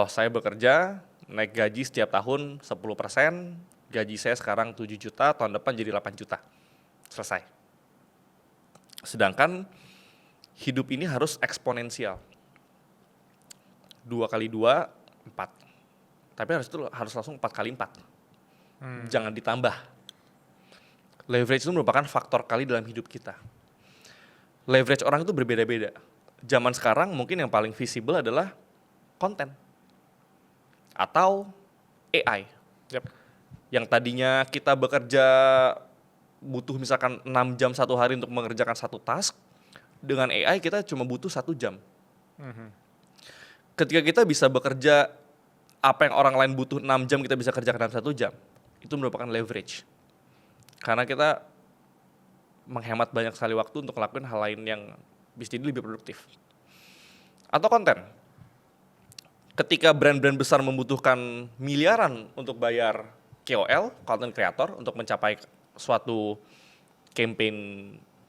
Saya bekerja, naik gaji setiap tahun 10%, gaji saya sekarang 7 juta, tahun depan jadi 8 juta. Selesai. Sedangkan hidup ini harus eksponensial. 2 kali 2, 4. Tapi harus langsung 4 kali 4. Jangan ditambah. Leverage itu merupakan faktor kali dalam hidup kita. Leverage orang itu berbeda-beda. Zaman sekarang mungkin yang paling visible adalah konten. Atau AI. Yep. Yang tadinya kita bekerja butuh misalkan 6 jam satu hari untuk mengerjakan satu task, dengan AI kita cuma butuh 1 jam. Ketika kita bisa bekerja apa yang orang lain butuh 6 jam, kita bisa kerjakan dalam 1 jam. Itu merupakan leverage. Karena kita menghemat banyak sekali waktu untuk melakukan hal lain yang bisa jadi lebih produktif. Atau konten. Ketika brand-brand besar membutuhkan miliaran untuk bayar KOL, content creator, untuk mencapai suatu campaign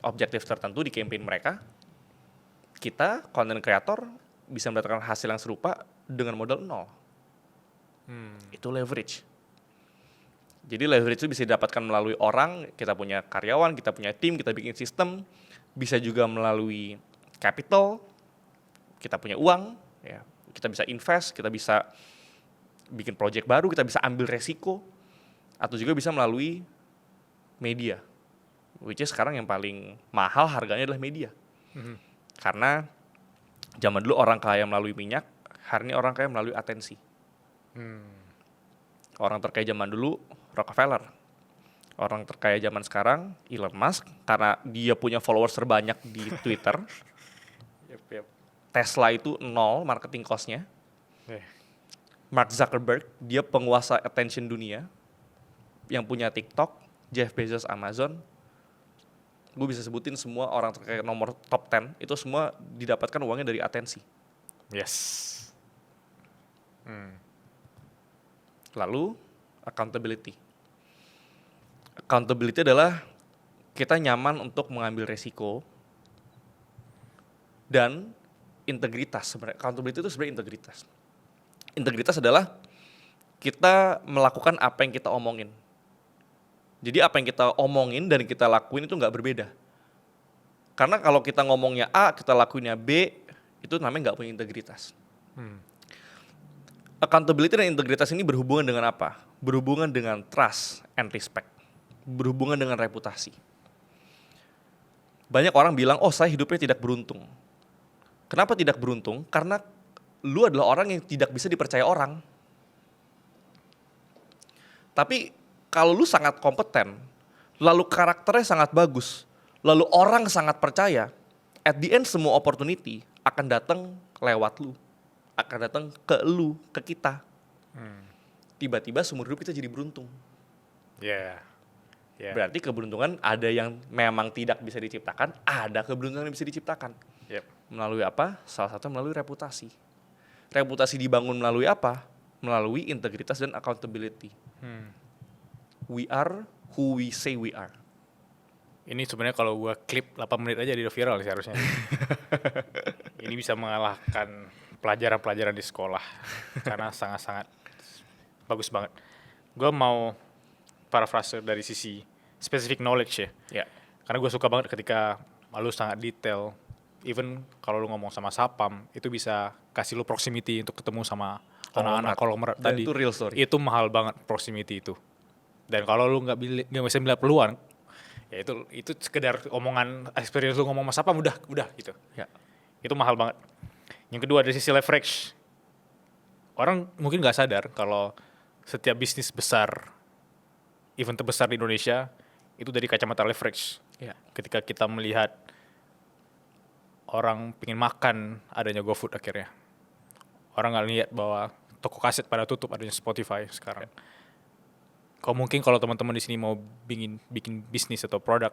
objektif tertentu di campaign mereka, kita, content creator, bisa mendapatkan hasil yang serupa dengan modal 0. Itu leverage. Jadi leverage itu bisa didapatkan melalui orang, kita punya karyawan, kita punya tim, kita bikin sistem, bisa juga melalui capital, kita punya uang, ya, kita bisa invest, kita bisa bikin project baru, kita bisa ambil resiko, atau juga bisa melalui media, which is sekarang yang paling mahal harganya adalah media. Karena zaman dulu orang kaya melalui minyak, hari ini orang kaya melalui atensi. Orang terkaya zaman dulu Rockefeller. Orang terkaya zaman sekarang Elon Musk, karena dia punya followers terbanyak di Twitter. Tesla itu 0 marketing cost-nya. Mark Zuckerberg, dia penguasa attention dunia, yang punya TikTok, Jeff Bezos Amazon. Gue bisa sebutin semua orang terkaya nomor top 10, itu semua didapatkan uangnya dari atensi. Yes. Lalu accountability. Accountability adalah kita nyaman untuk mengambil resiko dan integritas. Sebenarnya accountability itu sebenarnya integritas. Integritas adalah kita melakukan apa yang kita omongin. Jadi apa yang kita omongin dan kita lakuin itu nggak berbeda. Karena kalau kita ngomongnya A, kita lakuinnya B, itu namanya nggak punya integritas. Accountability dan integritas ini berhubungan dengan apa? Berhubungan dengan trust and respect. Berhubungan dengan reputasi. Banyak orang bilang, oh saya hidupnya tidak beruntung. Kenapa tidak beruntung? Karena lu adalah orang yang tidak bisa dipercaya orang. Tapi kalau lu sangat kompeten, lalu karakternya sangat bagus, lalu orang sangat percaya, at the end semua opportunity akan datang lewat lu. Akan datang ke lu, ke kita. Tiba-tiba seumur hidup kita jadi beruntung. Yeah. Berarti keberuntungan ada yang memang tidak bisa diciptakan, ada keberuntungan yang bisa diciptakan. Yep. Melalui apa? Salah satu melalui reputasi. Reputasi dibangun melalui apa? Melalui integritas dan accountability. We are who we say we are. Ini sebenarnya kalau gua klip 8 menit aja udah viral sih harusnya. Ini bisa mengalahkan pelajaran-pelajaran di sekolah karena sangat-sangat bagus banget. Gua mau paraphrase dari sisi specific knowledge ya. Ya. Karena gue suka banget ketika lu sangat detail. Even kalau lu ngomong sama sapam, itu bisa kasih lu proximity untuk ketemu sama anak-anak konglomerat Dan tadi. itu real story. Itu mahal banget proximity itu. Dan kalau lu nggak bisa melihat peluang, ya itu sekedar omongan experience lu ngomong sama sapam udah gitu. Ya. Itu mahal banget. Yang kedua dari sisi leverage. Orang mungkin nggak sadar kalau setiap bisnis besar, event terbesar di Indonesia, itu dari kacamata leverage. Ya. Ketika kita melihat orang pengen makan adanya GoFood akhirnya. Orang nggak lihat bahwa toko kaset pada tutup adanya Spotify sekarang. Mungkin kalau teman-teman di sini mau bikin bisnis atau produk,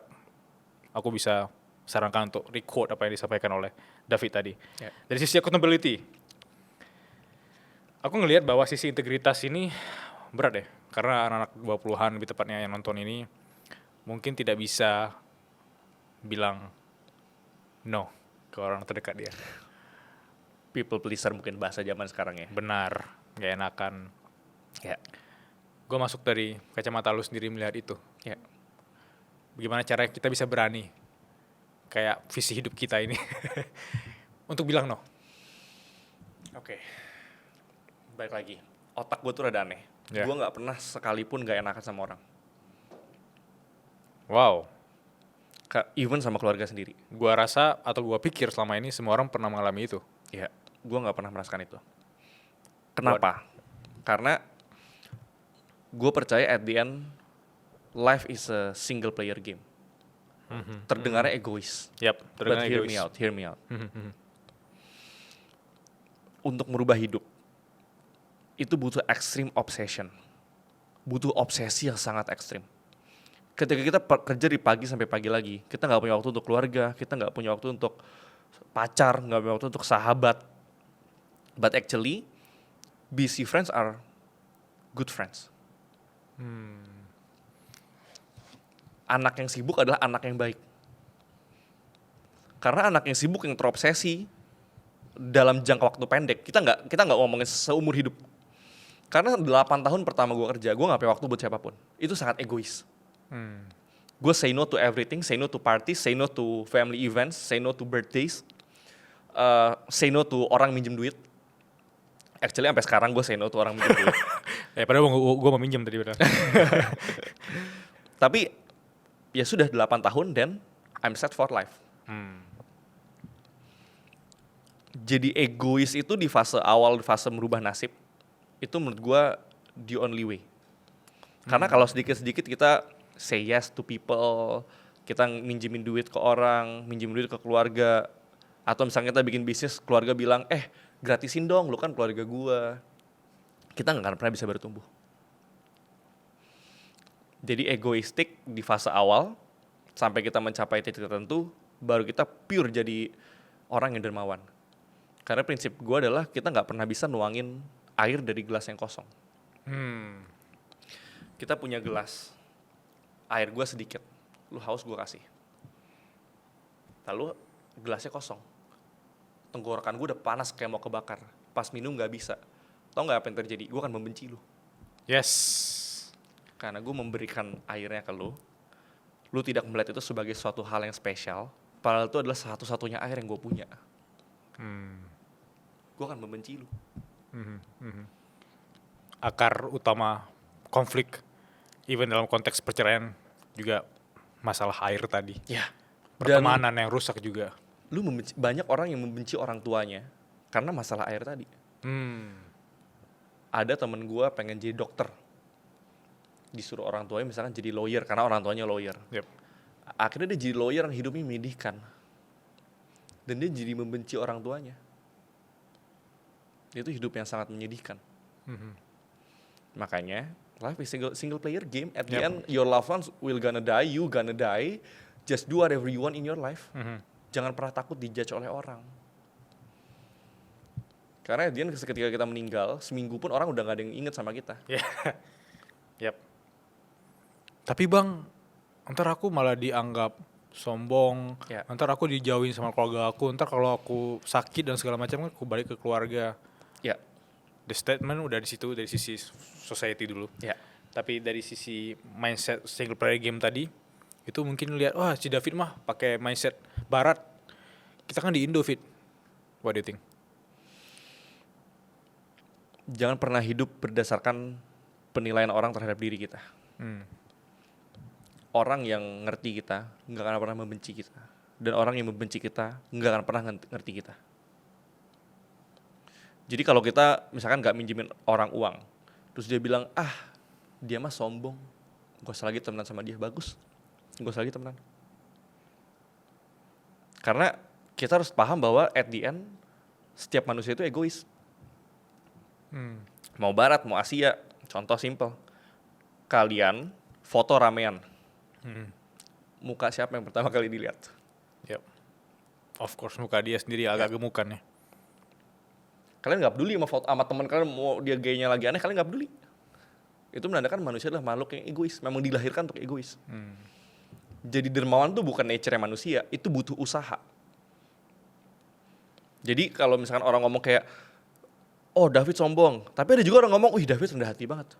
aku bisa sarankan untuk record apa yang disampaikan oleh David tadi. Ya. Dari sisi accountability, aku ngelihat bahwa sisi integritas ini berat ya. Karena anak-anak 20-an lebih tepatnya yang nonton ini mungkin tidak bisa bilang no ke orang terdekat dia. People pleaser mungkin bahasa zaman sekarang ya. Benar, gak enakan. Ya. Gue masuk dari kacamata lu sendiri melihat itu. Ya. Bagaimana cara kita bisa berani kayak visi hidup kita ini untuk bilang no. Oke. Baik lagi. Otak gue tuh rada aneh. Ya. Gue nggak pernah sekalipun gak enakan sama orang. Wow. Even sama keluarga sendiri. Gua rasa atau gua pikir selama ini semua orang pernah mengalami itu. Ya, gue nggak pernah merasakan itu. Kenapa? Karena gue percaya at the end, life is a single player game. Terdengarnya egois. Yap, But hear me out. Untuk merubah hidup, itu butuh extreme obsession. Butuh obsesi yang sangat ekstrim. Ketika kita kerja di pagi sampai pagi lagi, kita nggak punya waktu untuk keluarga, kita nggak punya waktu untuk pacar, nggak punya waktu untuk sahabat. But actually, busy friends are good friends. Anak yang sibuk adalah anak yang baik. Karena anak yang sibuk yang terobsesi dalam jangka waktu pendek, kita nggak ngomongin seumur hidup. Karena 8 tahun pertama gue kerja, gue nggak punya waktu buat siapapun. Itu sangat egois. Gue say no to everything, say no to parties, say no to family events, say no to birthdays, say no to orang minjem duit. Actually sampai sekarang gue say no to orang minjem duit. Padahal gue mau minjem tadi benar. Tapi ya sudah 8 tahun dan I'm set for life. Jadi egois itu di fase awal, di fase merubah nasib, itu menurut gue the only way. Karena kalau sedikit-sedikit kita say yes to people, kita minjemin duit ke orang, minjemin duit ke keluarga, atau misalnya kita bikin bisnis, keluarga bilang, gratisin dong, lu kan keluarga gua. Kita nggak akan pernah bisa bertumbuh. Jadi egoistik di fase awal, sampai kita mencapai titik tertentu, baru kita pure jadi orang yang dermawan. Karena prinsip gua adalah kita nggak pernah bisa nuangin air dari gelas yang kosong. Kita punya gelas, air gue sedikit, lu haus gue kasih. Lalu gelasnya kosong. Tenggorokan gue udah panas kayak mau kebakar. Pas minum gak bisa. Tau gak apa yang terjadi? Gue akan membenci lu. Yes. Karena gue memberikan airnya ke lu. Lu tidak melihat itu sebagai suatu hal yang spesial. Padahal itu adalah satu-satunya air yang gue punya. Gue akan membenci lu. Akar utama konflik, even dalam konteks perceraian, juga masalah air tadi. Ya. Pertemanan yang rusak juga. Lu banyak orang yang membenci orang tuanya karena masalah air tadi. Ada temen gue pengen jadi dokter, disuruh orang tuanya misalkan jadi lawyer karena orang tuanya lawyer. Yep. Akhirnya dia jadi lawyer yang hidupnya menyedihkan, dan dia jadi membenci orang tuanya. Itu hidup yang sangat menyedihkan. Makanya life is single player game. At the end, your loved ones will gonna die, you gonna die. Just do whatever you want in your life. Jangan pernah takut dijudge oleh orang. Karena at the end ketika kita meninggal, seminggu pun orang udah gak ada yang inget sama kita. Yep. Tapi bang, ntar aku malah dianggap sombong. Ntar aku dijauhin sama keluarga aku. Ntar kalau aku sakit dan segala macam kan aku balik ke keluarga. Ya. The statement udah di situ dari sisi society dulu. Ya. Tapi dari sisi mindset single player game tadi, itu mungkin lihat, wah si David mah pakai mindset barat. Kita kan di Indo, Fit. What do you think? Jangan pernah hidup berdasarkan penilaian orang terhadap diri kita. Orang yang ngerti kita nggak akan pernah membenci kita, dan orang yang membenci kita nggak akan pernah ngerti kita. Jadi kalau kita misalkan nggak minjemin orang uang, terus dia bilang, dia mah sombong, gak usah lagi temenan sama dia, bagus, gak usah lagi temenan. Karena kita harus paham bahwa at the end, setiap manusia itu egois. Mau barat, mau Asia, contoh simple. Kalian foto ramean, muka siapa yang pertama kali dilihat? Yep. Of course muka dia sendiri agak gemukan ya. Kalian nggak peduli sama foto sama teman kalian, mau dia gayanya lagi aneh, kalian nggak peduli. Itu menandakan manusia adalah makhluk yang egois, memang dilahirkan untuk egois. Jadi dermawan tuh bukan nature manusia, itu butuh usaha. Jadi kalau misalkan orang ngomong kayak, oh David sombong, tapi ada juga orang ngomong, David rendah hati banget.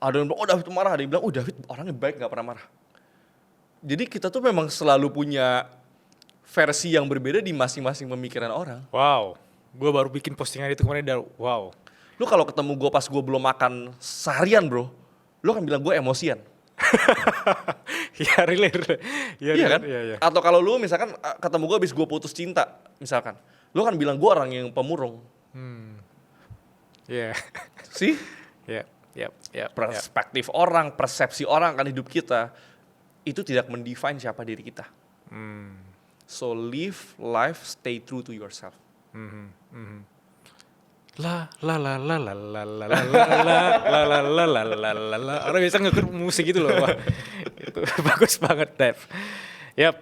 Ada yang bilang, oh David marah, ada yang bilang, David orangnya baik, nggak pernah marah. Jadi kita tuh memang selalu punya versi yang berbeda di masing-masing pemikiran orang. Wow, gue baru bikin postingan itu kemarin dan wow. Lu kalau ketemu gue pas gue belum makan seharian bro, lu kan bilang gue emosian. Ya relate. Ya, Iya kan? Iya. Atau kalau lu misalkan ketemu gue abis gue putus cinta, misalkan. Lu kan bilang gue orang yang pemurung. Iya. Sih? Ya. Perspektif orang, persepsi orang akan hidup kita, itu tidak mendefine siapa diri kita. So live life, stay true to yourself. La la la la la la la la la la la la la la. Orang biasa ngeker musik gitu loh. Wah. Itu bagus banget, Dev. Yap.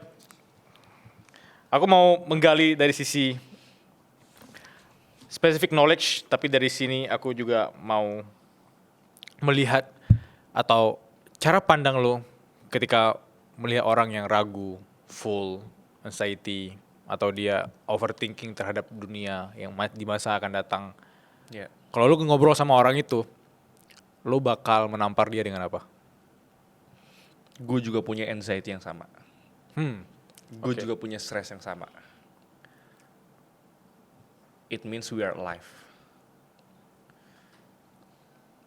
Aku mau menggali dari sisi specific knowledge, tapi dari sini aku juga mau melihat atau cara pandang lo ketika melihat orang yang ragu, full, anxiety, atau dia overthinking terhadap dunia yang di masa akan datang. Ya. Kalau lu ngobrol sama orang itu, lu bakal menampar dia dengan apa? Gue juga punya anxiety yang sama. Gue Oke. juga punya stress yang sama. It means we are alive.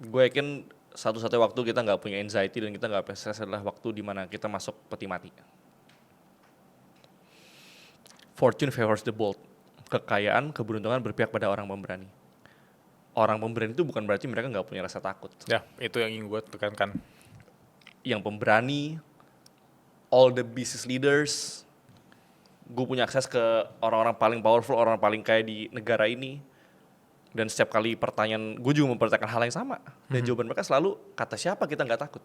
Gue yakin satu-satunya waktu kita nggak punya anxiety dan kita nggak punya stress adalah waktu di mana kita masuk peti mati. Fortune favors the bold. Kekayaan, keberuntungan berpihak pada orang pemberani. Orang pemberani itu bukan berarti mereka nggak punya rasa takut. Ya, itu yang ingin gue tekankan. Yang pemberani, all the business leaders, gue punya akses ke orang-orang paling powerful, orang paling kaya di negara ini. Dan setiap kali pertanyaan, gue juga mempertanyakan hal yang sama. Dan jawaban mereka selalu, kata siapa kita nggak takut?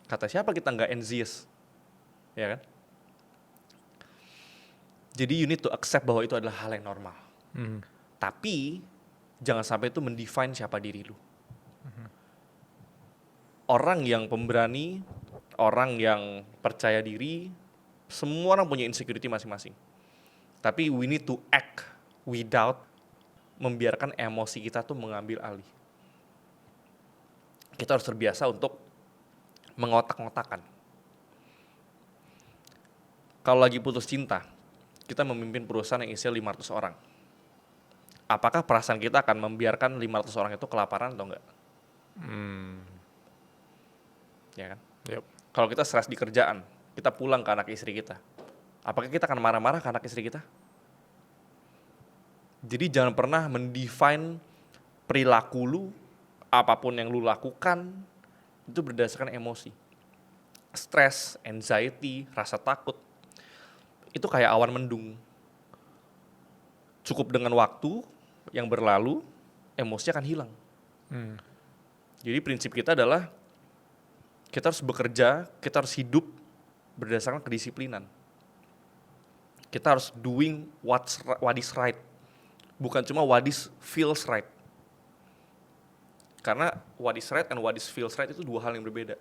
Kata siapa kita nggak anxious? Ya kan? Jadi you need to accept bahwa itu adalah hal yang normal. Tapi, jangan sampai itu mendefine siapa diri lu. Orang yang pemberani, orang yang percaya diri, semua orang punya insecurity masing-masing. Tapi we need to act without membiarkan emosi kita tuh mengambil alih. Kita harus terbiasa untuk mengotak-ngotakan. Kalau lagi putus cinta, kita memimpin perusahaan yang isinya 500 orang. Apakah perasaan kita akan membiarkan 500 orang itu kelaparan atau enggak? Ya kan? Yep. Kalau kita stres di kerjaan, kita pulang ke anak istri kita. Apakah kita akan marah-marah ke anak istri kita? Jadi jangan pernah mendefine perilaku lu, apapun yang lu lakukan, itu berdasarkan emosi. Stres, anxiety, rasa takut, itu kayak awan mendung. Cukup dengan waktu yang berlalu, emosi akan hilang. Jadi prinsip kita adalah kita harus bekerja, kita harus hidup berdasarkan kedisiplinan. Kita harus doing what is right. Bukan cuma what is feels right. Karena what is right and what is feels right itu dua hal yang berbeda.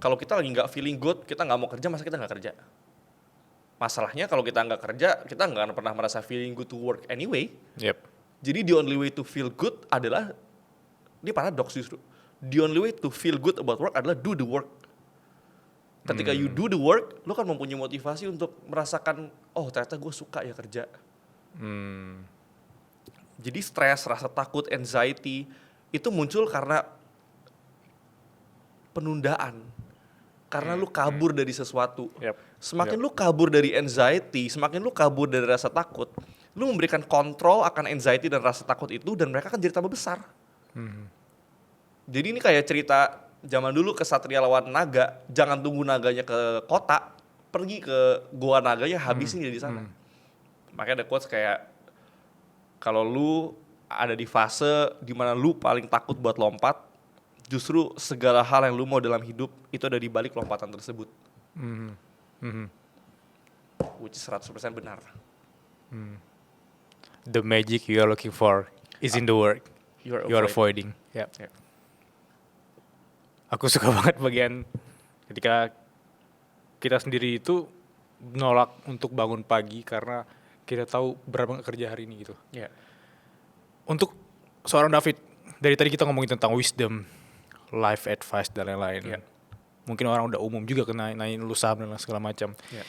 Kalau kita lagi nggak feeling good, kita nggak mau kerja, masa kita nggak kerja? Masalahnya kalau kita nggak kerja, kita nggak akan pernah merasa feeling good to work anyway. Yep. Jadi the only way to feel good adalah, ini paradoks justru. The only way to feel good about work adalah do the work. Ketika you do the work, lo kan mempunyai motivasi untuk merasakan, oh ternyata gue suka ya kerja. Jadi stres, rasa takut, anxiety, itu muncul karena penundaan. Karena lu kabur dari sesuatu. Yep. Semakin lu kabur dari anxiety, semakin lu kabur dari rasa takut, lu memberikan kontrol akan anxiety dan rasa takut itu, dan mereka akan jadi tambah besar. Jadi ini kayak cerita zaman dulu kesatria lawan naga, jangan tunggu naganya ke kota, pergi ke goa naganya, habisin dia di sana. Makanya ada quotes kayak, kalau lu ada di fase dimana lu paling takut buat lompat, justru segala hal yang lu mau dalam hidup itu ada di balik lompatan tersebut. Which is 100% benar. The magic you are looking for is in the work you are avoiding. Yep. Yep. Aku suka banget bagian ketika kita sendiri itu nolak untuk bangun pagi karena kita tahu berapa nggak kerja hari ini gitu. Yeah. Untuk seorang David, dari tadi kita ngomongin tentang wisdom, life advice dan lain-lain. Yeah. mungkin orang udah umum juga naik lu saham dan segala macam. Ya.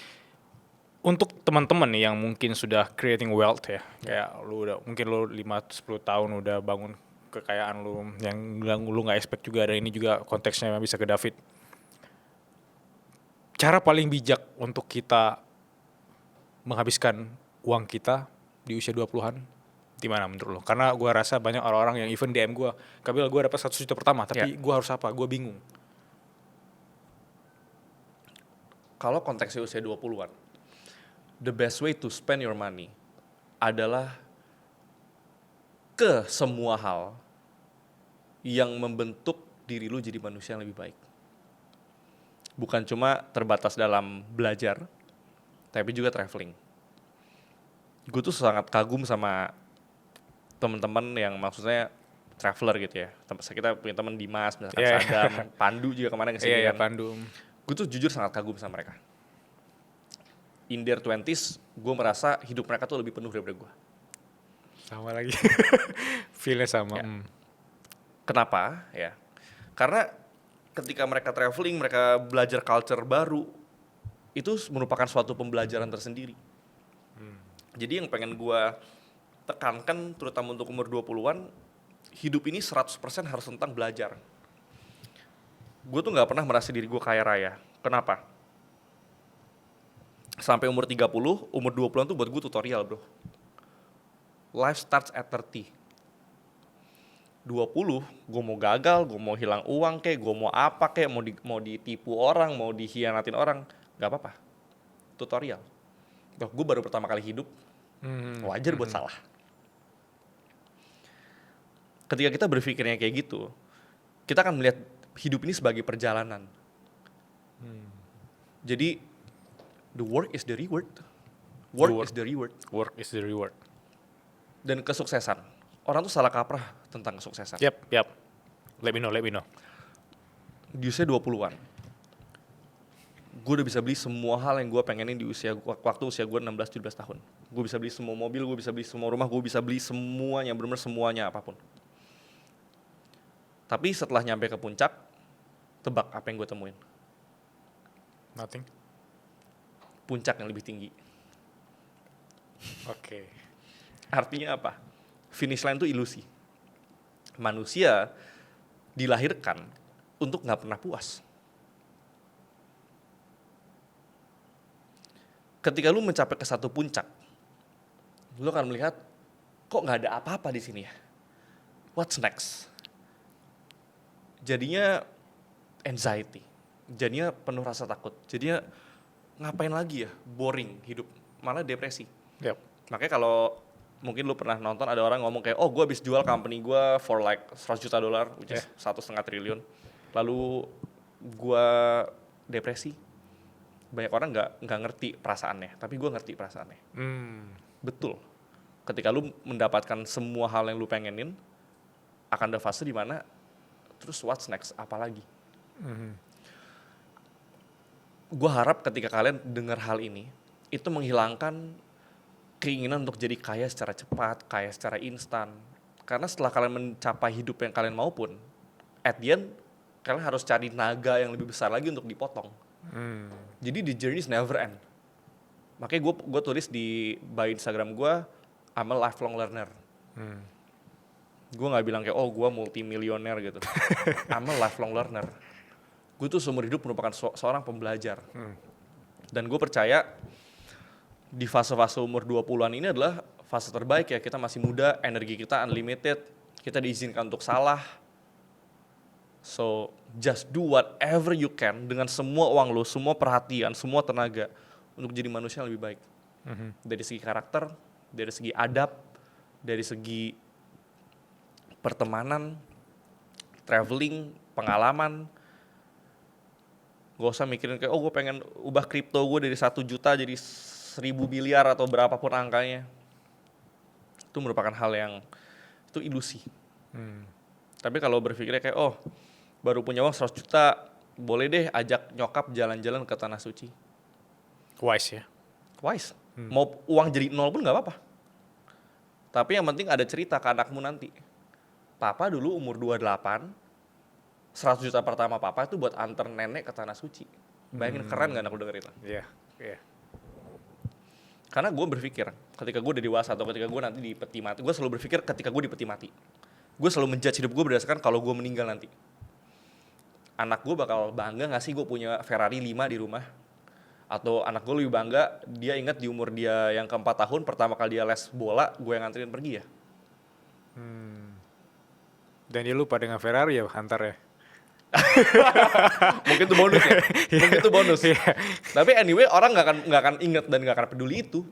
Untuk teman-teman nih yang mungkin sudah creating wealth ya, kayak lu udah mungkin lu 5-10 tahun udah bangun kekayaan lu yang lu nggak expect juga, ada ini juga konteksnya bisa ke David. Cara paling bijak untuk kita menghabiskan uang kita di usia 20-an gimana menurut lo? Karena gue rasa banyak orang-orang yang even DM gue, Kabil gue dapat 100 juta pertama, tapi gue harus apa? Gue bingung. Kalau konteksnya usia 20-an, the best way to spend your money adalah ke semua hal yang membentuk diri lu jadi manusia yang lebih baik. Bukan cuma terbatas dalam belajar, tapi juga traveling. Gue tuh sangat kagum sama teman-teman yang maksudnya traveler gitu ya. Kita punya teman Dimas, misalkan Sadam, Pandu juga kemarin kesini kan. Pandu. Gue tuh jujur sangat kagum sama mereka. In their 20s, gue merasa hidup mereka tuh lebih penuh daripada gue. Sama lagi. Feel-nya sama. Ya. Kenapa? Ya, karena ketika mereka traveling, mereka belajar culture baru, itu merupakan suatu pembelajaran tersendiri. Jadi yang pengen gue tekankan, terutama untuk umur 20-an, hidup ini 100% harus tentang belajar. Gue tuh gak pernah merasa diri gue kaya raya. Kenapa? Sampai umur 30, umur 20-an tuh buat gue tutorial bro. Life starts at 30. 20, gue mau gagal, gue mau hilang uang kek, gue mau apa kek, mau ditipu orang, mau dikhianatin orang, gak apa-apa. Tutorial. Gue baru pertama kali hidup, wajar buat salah. Ketika kita berpikirnya kayak gitu, kita akan melihat hidup ini sebagai perjalanan. Jadi, the work is the reward. Work is the reward. Work is the reward. Dan kesuksesan. Orang tuh salah kaprah tentang kesuksesan. Yap. Let me know. Di usia 20-an, gue udah bisa beli semua hal yang gue pengenin di waktu usia gue 16-17 tahun. Gue bisa beli semua mobil, gue bisa beli semua rumah, gue bisa beli semuanya, benar-benar semuanya apapun. Tapi setelah nyampe ke puncak, tebak apa yang gue temuin? Nothing. Puncak yang lebih tinggi. Oke. Artinya apa? Finish line itu ilusi. Manusia dilahirkan untuk nggak pernah puas. Ketika lu mencapai ke satu puncak, lu akan melihat kok nggak ada apa-apa di sini ya. What's next? Jadinya anxiety, jadinya penuh rasa takut, jadinya ngapain lagi ya, boring hidup, malah depresi. Yap. Makanya kalau mungkin lu pernah nonton ada orang ngomong kayak, oh gue habis jual company gue for like $100 juta, which is 1,5 triliun, lalu gue depresi. Banyak orang nggak ngerti perasaannya, tapi gue ngerti perasaannya. Betul. Ketika lu mendapatkan semua hal yang lu pengenin, akan ada fase di mana terus what's next, apa lagi? Gue harap ketika kalian dengar hal ini, itu menghilangkan keinginan untuk jadi kaya secara cepat, kaya secara instan. Karena setelah kalian mencapai hidup yang kalian mau pun, at the end, kalian harus cari naga yang lebih besar lagi untuk dipotong. Jadi the journey is never end. Makanya gue tulis di bio Instagram gue, I'm a lifelong learner. Gue gak bilang kayak, oh gue multimilioner gitu. I'm a lifelong learner. Gue tuh seumur hidup merupakan seorang pembelajar. Dan gue percaya di fase-fase umur 20-an ini adalah fase terbaik ya. Kita masih muda, energi kita unlimited, kita diizinkan untuk salah. So, just do whatever you can dengan semua uang lo, semua perhatian, semua tenaga untuk jadi manusia yang lebih baik. Dari segi karakter, dari segi adab, dari segi pertemanan, traveling, pengalaman. Gak usah mikirin kayak, oh gue pengen ubah kripto gue dari 1 juta jadi 1.000 miliar atau berapapun angkanya. Itu merupakan hal yang, itu ilusi. Tapi kalau berpikirnya kayak, oh baru punya uang 100 juta, boleh deh ajak nyokap jalan-jalan ke Tanah Suci. Wise ya? Wise. Mau uang jadi 0 pun gak apa-apa. Tapi yang penting ada cerita ke anakmu nanti. Papa dulu umur 28, 100 juta pertama papa itu buat antar nenek ke tanah suci. Bayangin keren gak anak lu denger itu? Iya. Iya. Karena gue berpikir ketika gue udah dewasa atau ketika gue nanti di peti mati, gue selalu berpikir ketika gue di peti mati, gue selalu menjudge hidup gue berdasarkan kalau gue meninggal nanti. Anak gue bakal bangga gak sih gue punya Ferrari 5 di rumah? Atau anak gue lebih bangga, dia ingat di umur dia yang ke-4 tahun, pertama kali dia les bola, gue yang nganterin pergi ya? Dan dia lupa dengan Ferrari ya antar ya. Mungkin itu bonus ya? Mungkin itu bonus. Tapi anyway, orang nggak akan ingat dan nggak akan peduli itu.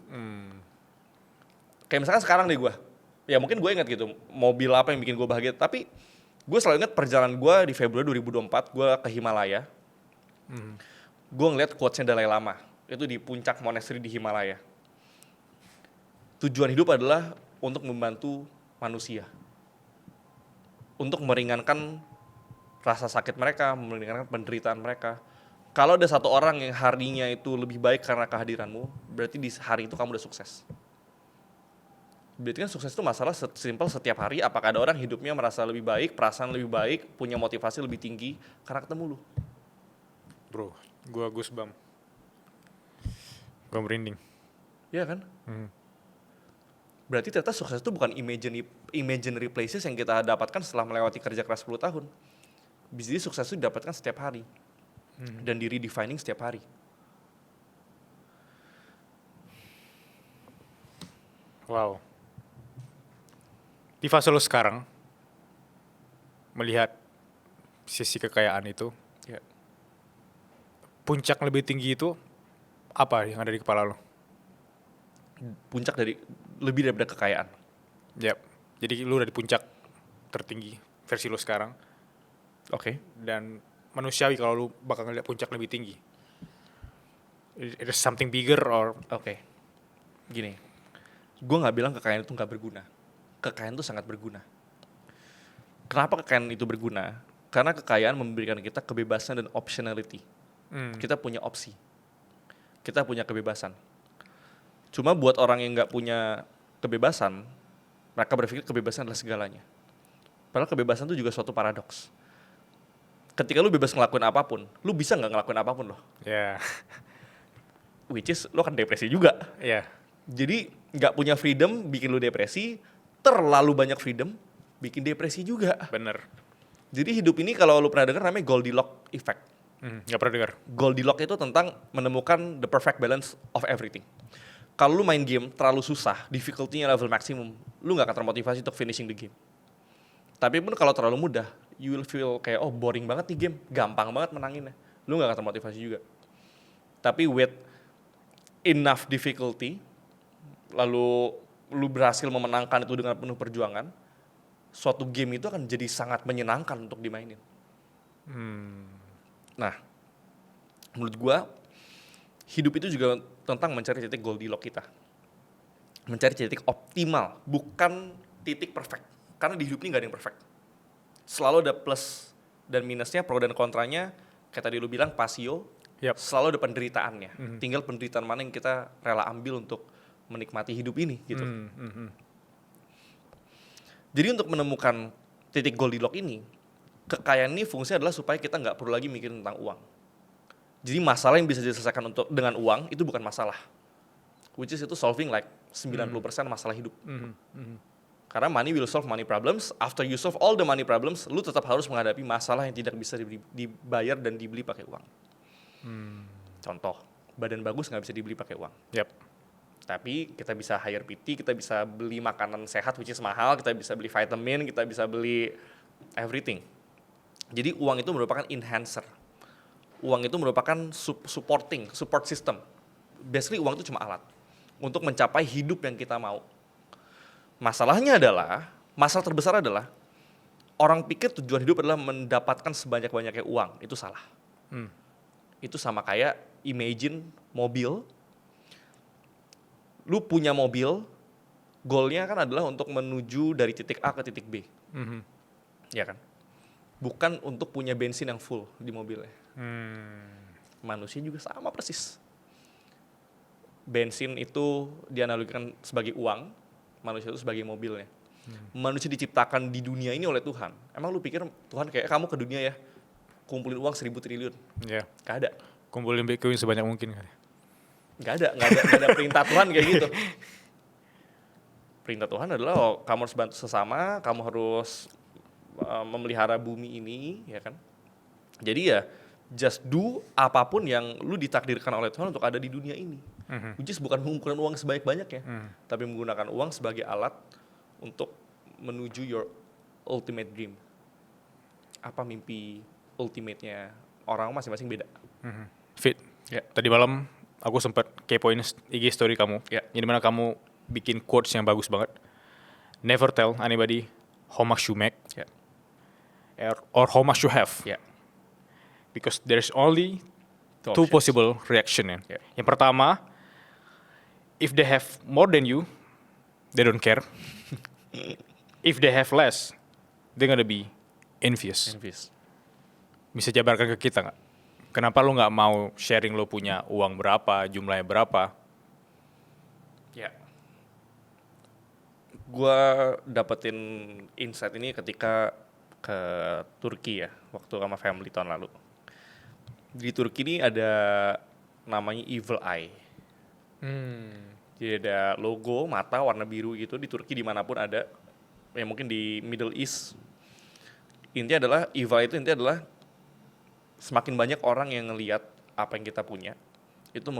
Kayak misalkan sekarang deh gue, ya mungkin gue ingat gitu, mobil apa yang bikin gue bahagia. Tapi gue selalu ingat perjalanan gue di Februari 2024, gue ke Himalaya. Gue ngeliat quotes-nya Dalai Lama, itu di puncak monastery di Himalaya. Tujuan hidup adalah untuk membantu manusia. Untuk meringankan rasa sakit mereka, meringankan penderitaan mereka. Kalau ada satu orang yang harinya itu lebih baik karena kehadiranmu, berarti di hari itu kamu udah sukses. Berarti kan sukses itu masalah simpel setiap hari, apakah ada orang hidupnya merasa lebih baik, perasaan lebih baik, punya motivasi lebih tinggi karena ketemu lu. Bro, gua goosebump. Gua merinding. Iya kan? Berarti ternyata sukses itu bukan imaginary places yang kita dapatkan setelah melewati kerja keras 10 tahun. Bisa jadi sukses itu didapatkan setiap hari. Dan di redefining setiap hari. Wow. Di fase lo sekarang, melihat sisi kekayaan itu, Ya. puncak lebih tinggi itu apa yang ada di kepala lo? Puncak dari lebih daripada kekayaan. Yap. Jadi lu udah di puncak tertinggi versi lo sekarang, Oke. dan manusiawi kalau lu bakal ngeliat puncak lebih tinggi. It is something bigger or Oke. Gini. Gue gak bilang kekayaan itu gak berguna. Kekayaan itu sangat berguna. Kenapa kekayaan itu berguna? Karena kekayaan memberikan kita kebebasan dan optionality. Kita punya opsi. Kita punya kebebasan. Cuma buat orang yang gak punya kebebasan, mereka berpikir kebebasan adalah segalanya. Padahal kebebasan itu juga suatu paradoks. Ketika lu bebas ngelakuin apapun, lu bisa gak ngelakuin apapun loh. ya. Which is, lu akan depresi juga. Ya. Jadi nggak punya freedom bikin lu depresi, terlalu banyak freedom bikin depresi juga. Bener. Jadi hidup ini kalau lu pernah dengar namanya Goldilocks effect. Nggak pernah dengar. Goldilocks itu tentang menemukan the perfect balance of everything. Kalau lu main game terlalu susah, difficulty-nya level maksimum, lu nggak akan termotivasi untuk finishing the game. Tapi pun kalau terlalu mudah, you will feel kayak oh boring banget nih game, gampang banget menanginnya. Lu nggak akan termotivasi juga. Tapi with enough difficulty, lalu lu berhasil memenangkan itu dengan penuh perjuangan, suatu game itu akan jadi sangat menyenangkan untuk dimainin. Nah, menurut gua hidup itu juga tentang mencari titik Goldilocks kita. Mencari titik optimal, bukan titik perfect. Karena di hidup ini gak ada yang perfect. Selalu ada plus dan minusnya, pro dan kontranya. Kayak tadi lu bilang, pasio, Yap. selalu ada penderitaannya. Tinggal penderitaan mana yang kita rela ambil untuk menikmati hidup ini gitu. Jadi untuk menemukan titik Goldilocks ini, kekayaan ini fungsinya adalah supaya kita nggak perlu lagi mikirin tentang uang. Jadi masalah yang bisa diselesaikan dengan uang itu bukan masalah. Which is itu solving like 90% masalah hidup. Karena money will solve money problems. After you solve all the money problems, lu tetap harus menghadapi masalah yang tidak bisa dibayar dan dibeli pakai uang. Contoh, badan bagus nggak bisa dibeli pakai uang. Yap. Tapi kita bisa hire PT, kita bisa beli makanan sehat which is mahal, kita bisa beli vitamin, kita bisa beli everything. Jadi uang itu merupakan enhancer. Uang itu merupakan support system. Basically uang itu cuma alat untuk mencapai hidup yang kita mau. Masalahnya adalah, masalah terbesar adalah orang pikir tujuan hidup adalah mendapatkan sebanyak-banyaknya uang. Itu salah. Itu sama kayak imagine mobil. Lu punya mobil, goalnya kan adalah untuk menuju dari titik A ke titik B. Ya kan? Bukan untuk punya bensin yang full di mobilnya. Manusia juga sama persis. Bensin itu dianalogikan sebagai uang, manusia itu sebagai mobilnya. Manusia diciptakan di dunia ini oleh Tuhan. Emang lu pikir Tuhan kayak kamu ke dunia ya, kumpulin uang 1.000 triliun. Ya. Gak ada. Kumpulin Bitcoin sebanyak mungkin kan. Gak ada perintah Tuhan kayak gitu. Perintah Tuhan adalah kamu harus bantu sesama, kamu harus memelihara bumi ini, ya kan? Jadi ya just do apapun yang lu ditakdirkan oleh Tuhan untuk ada di dunia ini. Which is bukan mengumpulkan uang sebanyak-banyaknya, tapi menggunakan uang sebagai alat untuk menuju your ultimate dream. Apa mimpi ultimate-nya orang masing-masing beda. Fit. Ya. Tadi malam aku sempat kepoin IG story kamu. Ya. Yang dimana kamu bikin quotes yang bagus banget. Never tell anybody how much you make Ya. or how much you have. Ya. Because there's only two options. possible reaction. Ya. Ya. Yang pertama, if they have more than you, they don't care. If they have less, they're gonna be envious. Envious. Bisa jabarkan ke kita nggak? Kenapa lo nggak mau sharing lo punya uang berapa, jumlahnya berapa? Ya. Gua dapetin insight ini ketika ke Turki ya, waktu sama family tahun lalu. Di Turki ini ada namanya Evil Eye. Jadi ada logo mata warna biru gitu di Turki dimanapun ada. Ya mungkin di Middle East. Intinya adalah Evil Eye itu intinya adalah semakin banyak orang yang ngelihat apa yang kita punya, itu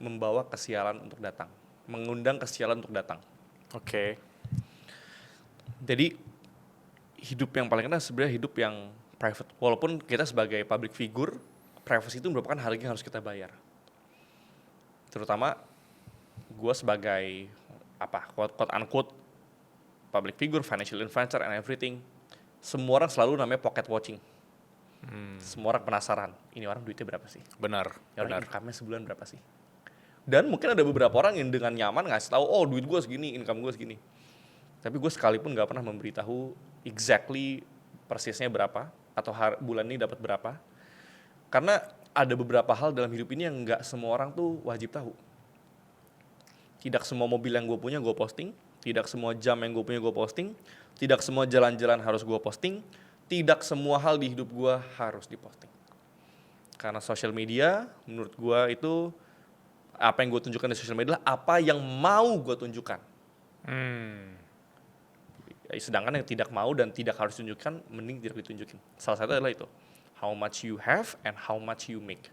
membawa kesialan untuk datang, mengundang kesialan untuk datang. Oke. Jadi hidup yang paling enak sebenarnya hidup yang private. Walaupun kita sebagai public figure, privacy itu merupakan harga yang harus kita bayar. Terutama gue sebagai quote unquote public figure, financial influencer and everything. Semua orang selalu namanya pocket watching. Semua orang penasaran, ini orang duitnya berapa sih? Benar. Ya orang income-nya sebulan berapa sih? Dan mungkin ada beberapa orang yang dengan nyaman ngasih tahu, oh duit gue segini, income gue segini. Tapi gue sekalipun gak pernah memberitahu exactly persisnya berapa, atau bulan ini dapat berapa. Karena ada beberapa hal dalam hidup ini yang gak semua orang tuh wajib tahu. Tidak semua mobil yang gue punya gue posting, tidak semua jam yang gue punya gue posting, tidak semua jalan-jalan harus gue posting, tidak semua hal di hidup gue harus diposting. Karena social media, menurut gue itu, apa yang gue tunjukkan di social media adalah apa yang mau gue tunjukkan. Sedangkan yang tidak mau dan tidak harus tunjukkan, mending tidak ditunjukin. Salah satu adalah itu, how much you have and how much you make.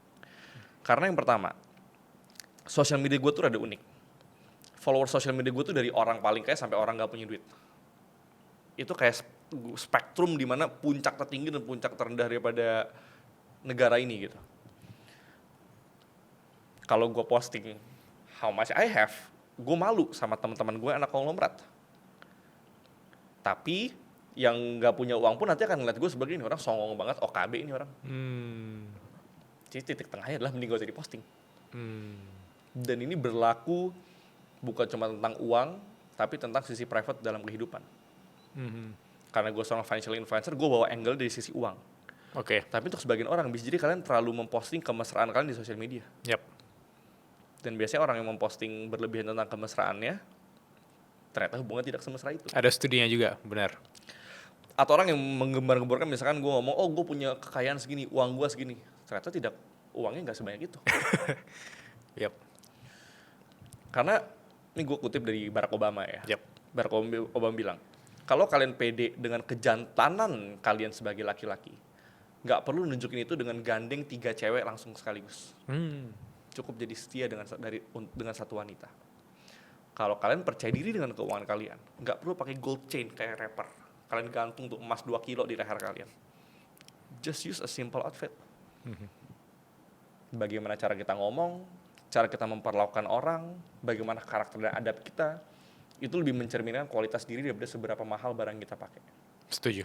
Karena yang pertama, social media gue tuh rada unik. Follower social media gue tuh dari orang paling kaya sampai orang gak punya duit. Itu kayak spektrum di mana puncak tertinggi dan puncak terendah daripada negara ini gitu. Kalau gue posting how much I have, gue malu sama teman-teman gue anak konglomerat. Tapi yang nggak punya uang pun nanti akan ngeliat gue sebagai ini orang songong banget, OKB ini orang. Jadi titik tengahnya adalah mending gak usah diposting. Dan ini berlaku bukan cuma tentang uang, tapi tentang sisi private dalam kehidupan. Karena gue seorang financial influencer, gue bawa angle dari sisi uang. Oke. Tapi untuk sebagian orang, bisa jadi kalian terlalu memposting kemesraan kalian di sosial media. Yap. Dan biasanya orang yang memposting berlebihan tentang kemesraannya, ternyata hubungan tidak semesra itu. Ada studinya juga, benar. Atau orang yang menggembar-gemborkan, misalkan gue ngomong, oh gue punya kekayaan segini, uang gue segini. Ternyata tidak, uangnya nggak sebanyak itu. Yap. Karena, ini gue kutip dari Barack Obama ya. Yap. Barack Obama bilang, kalau kalian pede dengan kejantanan kalian sebagai laki-laki, nggak perlu nunjukin itu dengan gandeng 3 cewek langsung sekaligus. Cukup jadi setia dengan satu wanita. Kalau kalian percaya diri dengan keuangan kalian, nggak perlu pakai gold chain kayak rapper. Kalian gantung tuh emas 2 kilo di leher kalian. Just use a simple outfit. Bagaimana cara kita ngomong, cara kita memperlakukan orang, bagaimana karakter dan adab kita, itu lebih mencerminkan kualitas diri daripada seberapa mahal barang yang kita pakai. Setuju.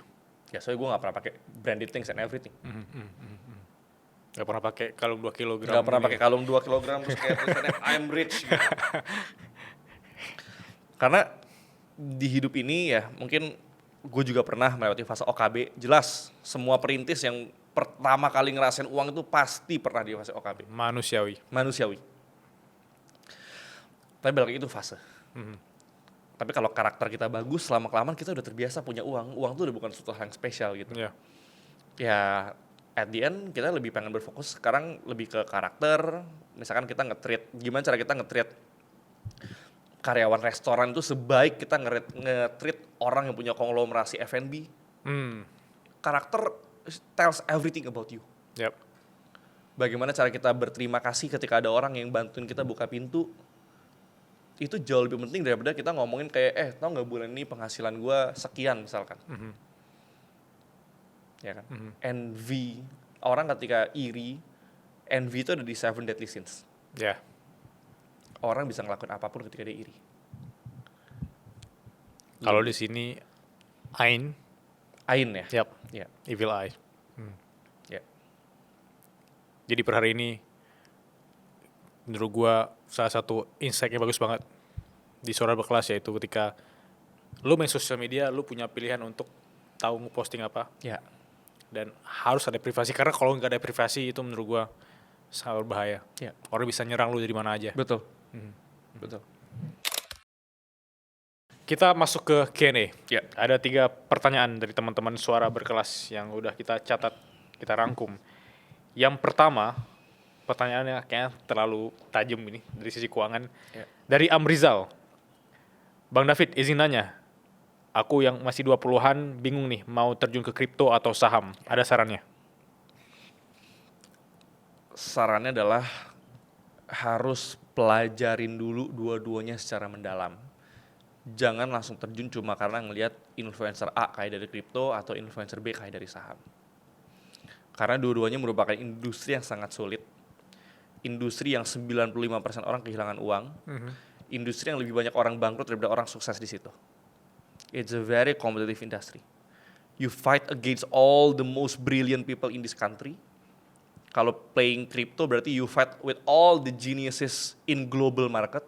Ya, soalnya gue gak pernah pakai branded things and everything. Gak pernah pakai kalung 2 kilogram. Gak pernah pakai kalung 2 kilogram terus kayak tulisannya I'm rich gitu. Karena di hidup ini ya mungkin gue juga pernah melewati fase OKB. Jelas semua perintis yang pertama kali ngerasain uang itu pasti pernah di fase OKB. Manusiawi. Tapi balik lagi itu fase. Tapi kalau karakter kita bagus, lama-kelamaan kita udah terbiasa punya uang. Uang tuh udah bukan sesuatu hal yang spesial gitu. Ya. Ya at the end kita lebih pengen berfokus sekarang lebih ke karakter. Misalkan kita nge-treat, gimana cara kita nge-treat karyawan restoran itu sebaik kita nge-treat orang yang punya konglomerasi F&B. Karakter tells everything about you. Yep. Bagaimana cara kita berterima kasih ketika ada orang yang bantuin kita buka pintu. Itu jauh lebih penting daripada kita ngomongin kayak, tau gak bulan ini penghasilan gue sekian misalkan. Ya kan? Envy, orang ketika iri, envy itu ada di 7 deadly sins. Ya. Orang bisa ngelakuin apapun ketika dia iri. Kalau di sini Ain, Ain ya? yep, Ya. evil eye. Ya. Jadi per hari ini menurut gua salah satu insight yang bagus banget di Suara Berkelas, yaitu ketika lu main sosial media, lu punya pilihan untuk tahu ngeposting apa, Ya. dan harus ada privasi, karena kalau nggak ada privasi itu menurut gua sangat berbahaya. Ya. Orang bisa nyerang lu dari mana aja. Betul. Betul. Kita masuk ke Q&A. Ya. Ada 3 pertanyaan dari teman-teman Suara Berkelas yang udah kita catat, kita rangkum. Yang pertama, pertanyaannya kayaknya terlalu tajam ini dari sisi keuangan. Ya. Dari Amrizal. Bang David, izin nanya. Aku yang masih 20-an bingung nih mau terjun ke kripto atau saham. Ada sarannya? Sarannya adalah harus pelajarin dulu dua-duanya secara mendalam. Jangan langsung terjun cuma karena ngelihat influencer A kayak dari kripto atau influencer B kayak dari saham. Karena dua-duanya merupakan industri yang sangat sulit. Industri yang 95% orang kehilangan uang. Industri yang lebih banyak orang bangkrut daripada orang sukses di situ. It's a very competitive industry. You fight against all the most brilliant people in this country. Kalau playing crypto berarti you fight with all the geniuses in global market.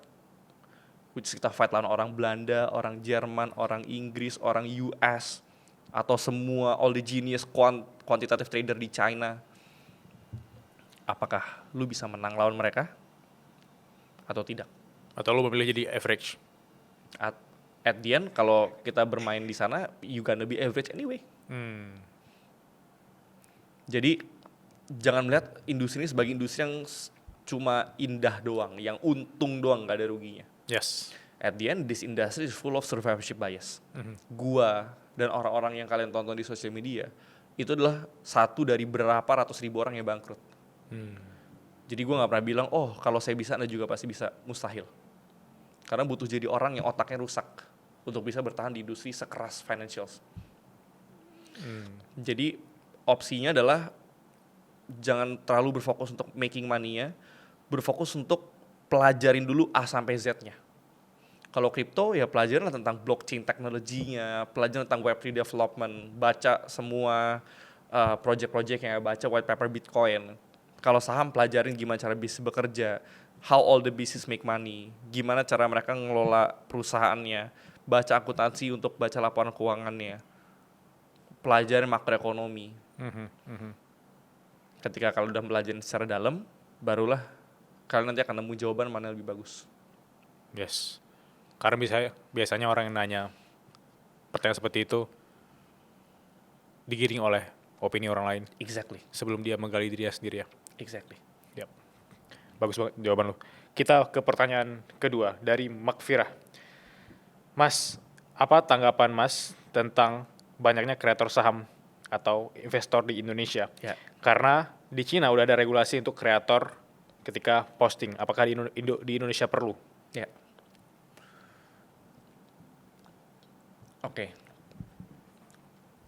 Which kita fight lawan orang Belanda, orang Jerman, orang Inggris, orang US, atau semua all the genius quantitative trader di China. Apakah lu bisa menang lawan mereka atau tidak? Atau lu memilih jadi average? At the end, kalau kita bermain di sana, you gonna be average anyway. Jadi jangan melihat industri ini sebagai industri yang cuma indah doang, yang untung doang, gak ada ruginya. Yes. At the end, this industry is full of survivorship bias. Gua dan orang-orang yang kalian tonton di sosial media, itu adalah satu dari berapa ratus ribu orang yang bangkrut. Jadi gue gak pernah bilang, oh kalau saya bisa, Anda juga pasti bisa. Mustahil. Karena butuh jadi orang yang otaknya rusak untuk bisa bertahan di industri sekeras financials. Jadi opsinya adalah jangan terlalu berfokus untuk making money-nya, berfokus untuk pelajarin dulu A sampai Z-nya. Kalau kripto ya pelajaran tentang blockchain teknologinya, pelajaran tentang Web3 development, baca semua project-projectnya, baca white paper Bitcoin. Kalau saham pelajarin gimana cara bisnis bekerja, how all the business make money, gimana cara mereka ngelola perusahaannya, baca akuntansi untuk baca laporan keuangannya, pelajarin makroekonomi. Ketika kalian udah belajar secara dalam, barulah kalian nanti akan nemu jawaban mana yang lebih bagus. Yes. Karena biasanya orang yang nanya pertanyaan seperti itu digiring oleh opini orang lain Exactly. sebelum dia menggali dirinya sendiri ya. Exactly. Yap. Bagus banget jawaban lu. Kita ke pertanyaan kedua dari Makfirah. Mas, apa tanggapan Mas tentang banyaknya kreator saham atau investor di Indonesia? Ya. Karena di Cina udah ada regulasi untuk kreator ketika posting. Apakah di Indonesia perlu? Ya. Oke.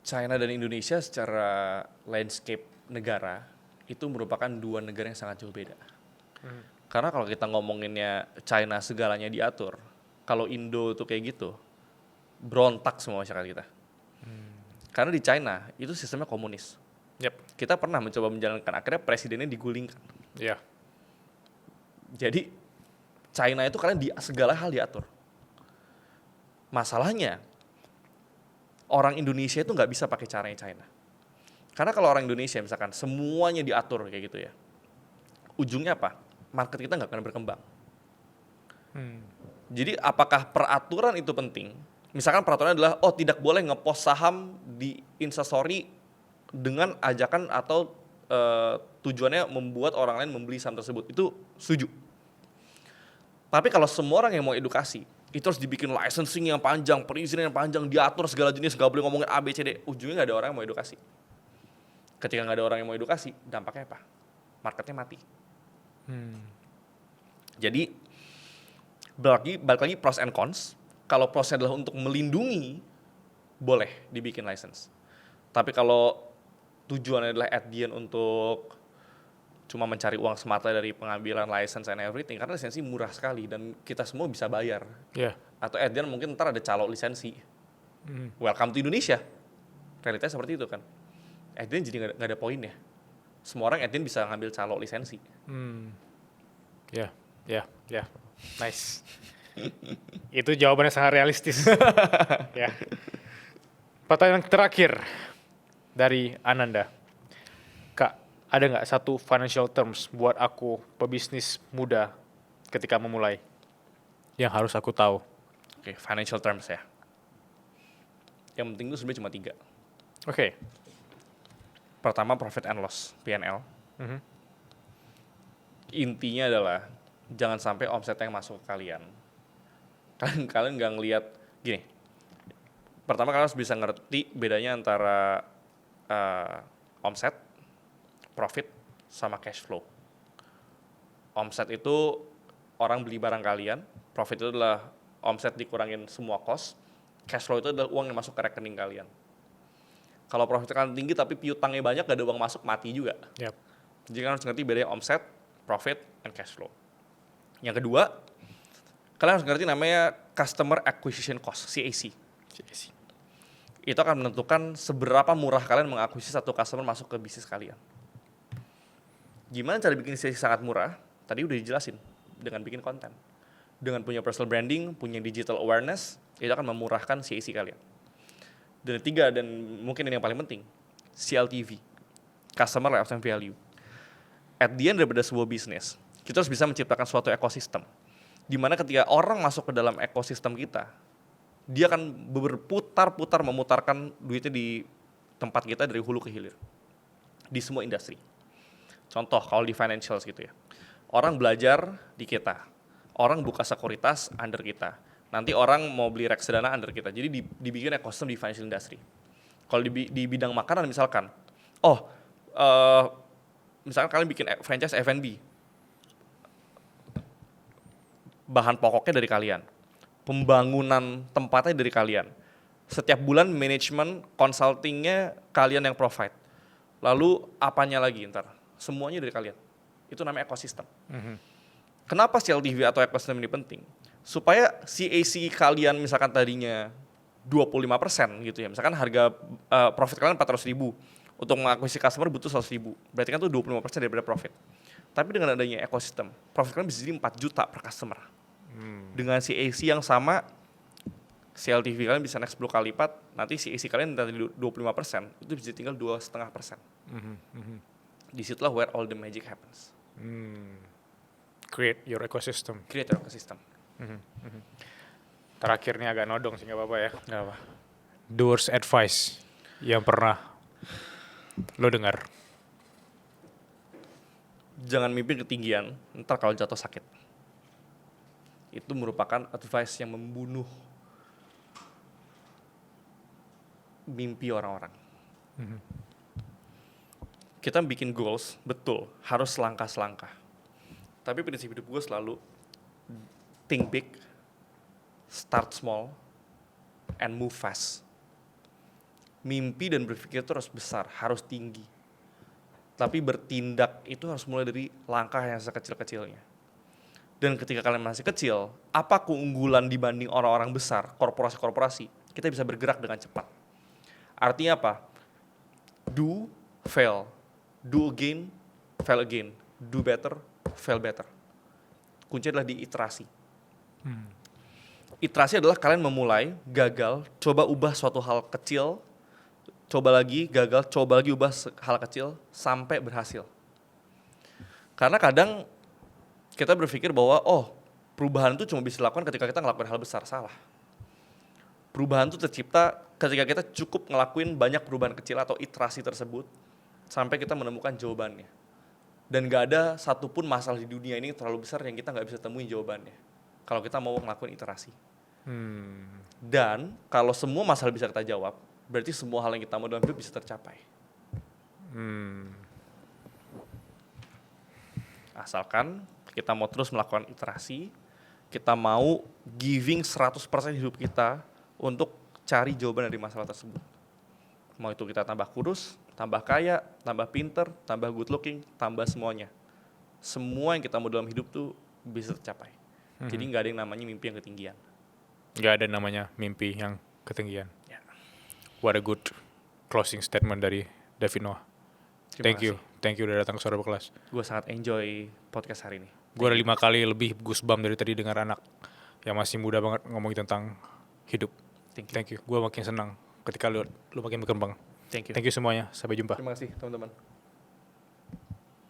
China dan Indonesia secara landscape negara itu merupakan dua negara yang sangat jauh beda. Karena kalau kita ngomonginnya China segalanya diatur, kalau Indo tuh kayak gitu, berontak semua masyarakat kita. Karena di China itu sistemnya komunis. Yep. Kita pernah mencoba menjalankan, akhirnya presidennya digulingkan. Ya. Jadi China itu kalian di segala hal diatur. Masalahnya orang Indonesia itu nggak bisa pakai caranya China. Karena kalau orang Indonesia misalkan semuanya diatur kayak gitu ya, ujungnya apa? Market kita nggak akan berkembang. Jadi apakah peraturan itu penting? Misalkan peraturan adalah, oh tidak boleh ngepost saham di Instastory dengan ajakan atau tujuannya membuat orang lain membeli saham tersebut. Itu setuju. Tapi kalau semua orang yang mau edukasi, itu harus dibikin licensing yang panjang, perizinan yang panjang, diatur segala jenis, gak boleh ngomongin A, B, C, D. Ujungnya gak ada orang yang mau edukasi. Ketika gak ada orang yang mau edukasi, dampaknya apa? Marketnya mati. Jadi, balik lagi pros and cons. Kalau prosnya adalah untuk melindungi, boleh dibikin license. Tapi kalau tujuannya adalah at the end untuk cuma mencari uang semata dari pengambilan license and everything, karena lisensi murah sekali dan kita semua bisa bayar. Ya. Atau at the end mungkin ntar ada calo lisensi. Welcome to Indonesia. Realitanya seperti itu kan. At the end jadi nggak ada poinnya. Semua orang at the end bisa ngambil calo lisensi. Ya. Nice. Itu jawabannya sangat realistis. Ya. Pertanyaan terakhir dari Ananda. Kak, ada nggak satu financial terms buat aku pebisnis muda ketika memulai yang harus aku tahu? Oke, financial terms ya. Yang penting itu sebenarnya cuma 3. Oke. Pertama, profit and loss, P&L. Intinya adalah jangan sampai omset yang masuk ke kalian. Kalian nggak ngelihat gini. Pertama kalian harus bisa ngerti bedanya antara omset, profit, sama cash flow. Omset itu orang beli barang kalian, profit itu adalah omset dikurangin semua cost, cash flow itu adalah uang yang masuk ke rekening kalian. Kalau profit kalian tinggi tapi piutangnya banyak, gak ada uang masuk, mati juga. Yap. Jadi kalian harus ngerti bedanya omset, profit, and cash flow. Yang kedua, kalian harus ngerti namanya Customer Acquisition Cost, CAC. Itu akan menentukan seberapa murah kalian mengakuisisi satu customer masuk ke bisnis kalian. Gimana cara bikin CAC sangat murah? Tadi udah dijelasin, dengan bikin konten. Dengan punya personal branding, punya digital awareness, itu akan memurahkan CAC kalian. Dan ketiga, dan mungkin ini yang paling penting, CLTV, Customer Lifetime Value. At the end daripada sebuah bisnis, kita harus bisa menciptakan suatu ekosistem. Di mana ketika orang masuk ke dalam ekosistem kita, dia akan berputar-putar memutarkan duitnya di tempat kita dari hulu ke hilir. Di semua industri. Contoh, kalau di financials gitu ya. Orang belajar di kita. Orang buka sekuritas under kita. Nanti orang mau beli reksadana under kita. Jadi dibikin ekosistem di financial industry. Kalau di bidang makanan misalkan, misalkan kalian bikin franchise F&B, bahan pokoknya dari kalian, pembangunan tempatnya dari kalian, setiap bulan manajemen consultingnya kalian yang provide, lalu apanya lagi ntar, semuanya dari kalian. Itu namanya ekosistem. Kenapa CLTV atau ekosistem ini penting? Supaya CAC kalian misalkan tadinya 25% gitu ya, misalkan harga profit kalian 400.000, untuk mengakuisisi customer butuh 100.000, berarti kan itu 25% daripada profit. Tapi dengan adanya ekosistem, profit kalian bisa jadi 4 juta per customer. Dengan CAC yang sama, CLTV kalian bisa naik 10 kali lipat, nanti CAC kalian tadi 25%, itu bisa tinggal 2,5%. Disitulah where all the magic happens. Create your ecosystem. Create your ecosystem. Terakhir nih agak nodong sih, nggak apa-apa ya. Nggak apa. Doers advice yang pernah lo dengar. Jangan mimpi ketinggian, ntar kalau jatuh sakit. Itu merupakan advice yang membunuh mimpi orang-orang. Kita bikin goals, betul, harus selangkah-selangkah. Tapi prinsip hidup gue selalu think big, start small, and move fast. Mimpi dan berpikir itu harus besar, harus tinggi. Tapi bertindak itu harus mulai dari langkah yang sekecil-kecilnya. Dan ketika kalian masih kecil, apa keunggulan dibanding orang-orang besar, korporasi-korporasi? Kita bisa bergerak dengan cepat. Artinya apa? Do, fail. Do again, fail again. Do better, fail better. Kuncinya adalah di iterasi. Iterasi adalah kalian memulai, gagal, coba ubah suatu hal kecil, coba lagi, gagal, coba lagi ubah hal kecil, sampai berhasil. Karena kadang kita berpikir bahwa, perubahan itu cuma bisa dilakukan ketika kita ngelakuin hal besar. Salah. Perubahan itu tercipta ketika kita cukup ngelakuin banyak perubahan kecil atau iterasi tersebut, sampai kita menemukan jawabannya. Dan gak ada satupun masalah di dunia ini terlalu besar yang kita gak bisa temuin jawabannya. Kalau kita mau ngelakuin iterasi. Dan kalau semua masalah bisa kita jawab, berarti semua hal yang kita mau dalam hidup bisa tercapai. Asalkan kita mau terus melakukan iterasi, kita mau giving 100% hidup kita untuk cari jawaban dari masalah tersebut. Mau itu kita tambah kurus, tambah kaya, tambah pinter, tambah good looking, tambah semuanya. Semua yang kita mau dalam hidup tuh bisa tercapai. Jadi nggak ada yang namanya mimpi yang ketinggian. Nggak ada namanya mimpi yang ketinggian. Ya. What a good closing statement dari David Noah. Terima Thank you udah datang ke Suara Berkelas. Gue sangat enjoy podcast hari ini. Gue ada 5 kali lebih goosebump dari tadi dengar anak yang masih muda banget ngomongin tentang hidup. Thank you. Gue makin senang ketika lu makin berkembang. Thank you. Thank you semuanya. Sampai jumpa. Terima kasih teman-teman.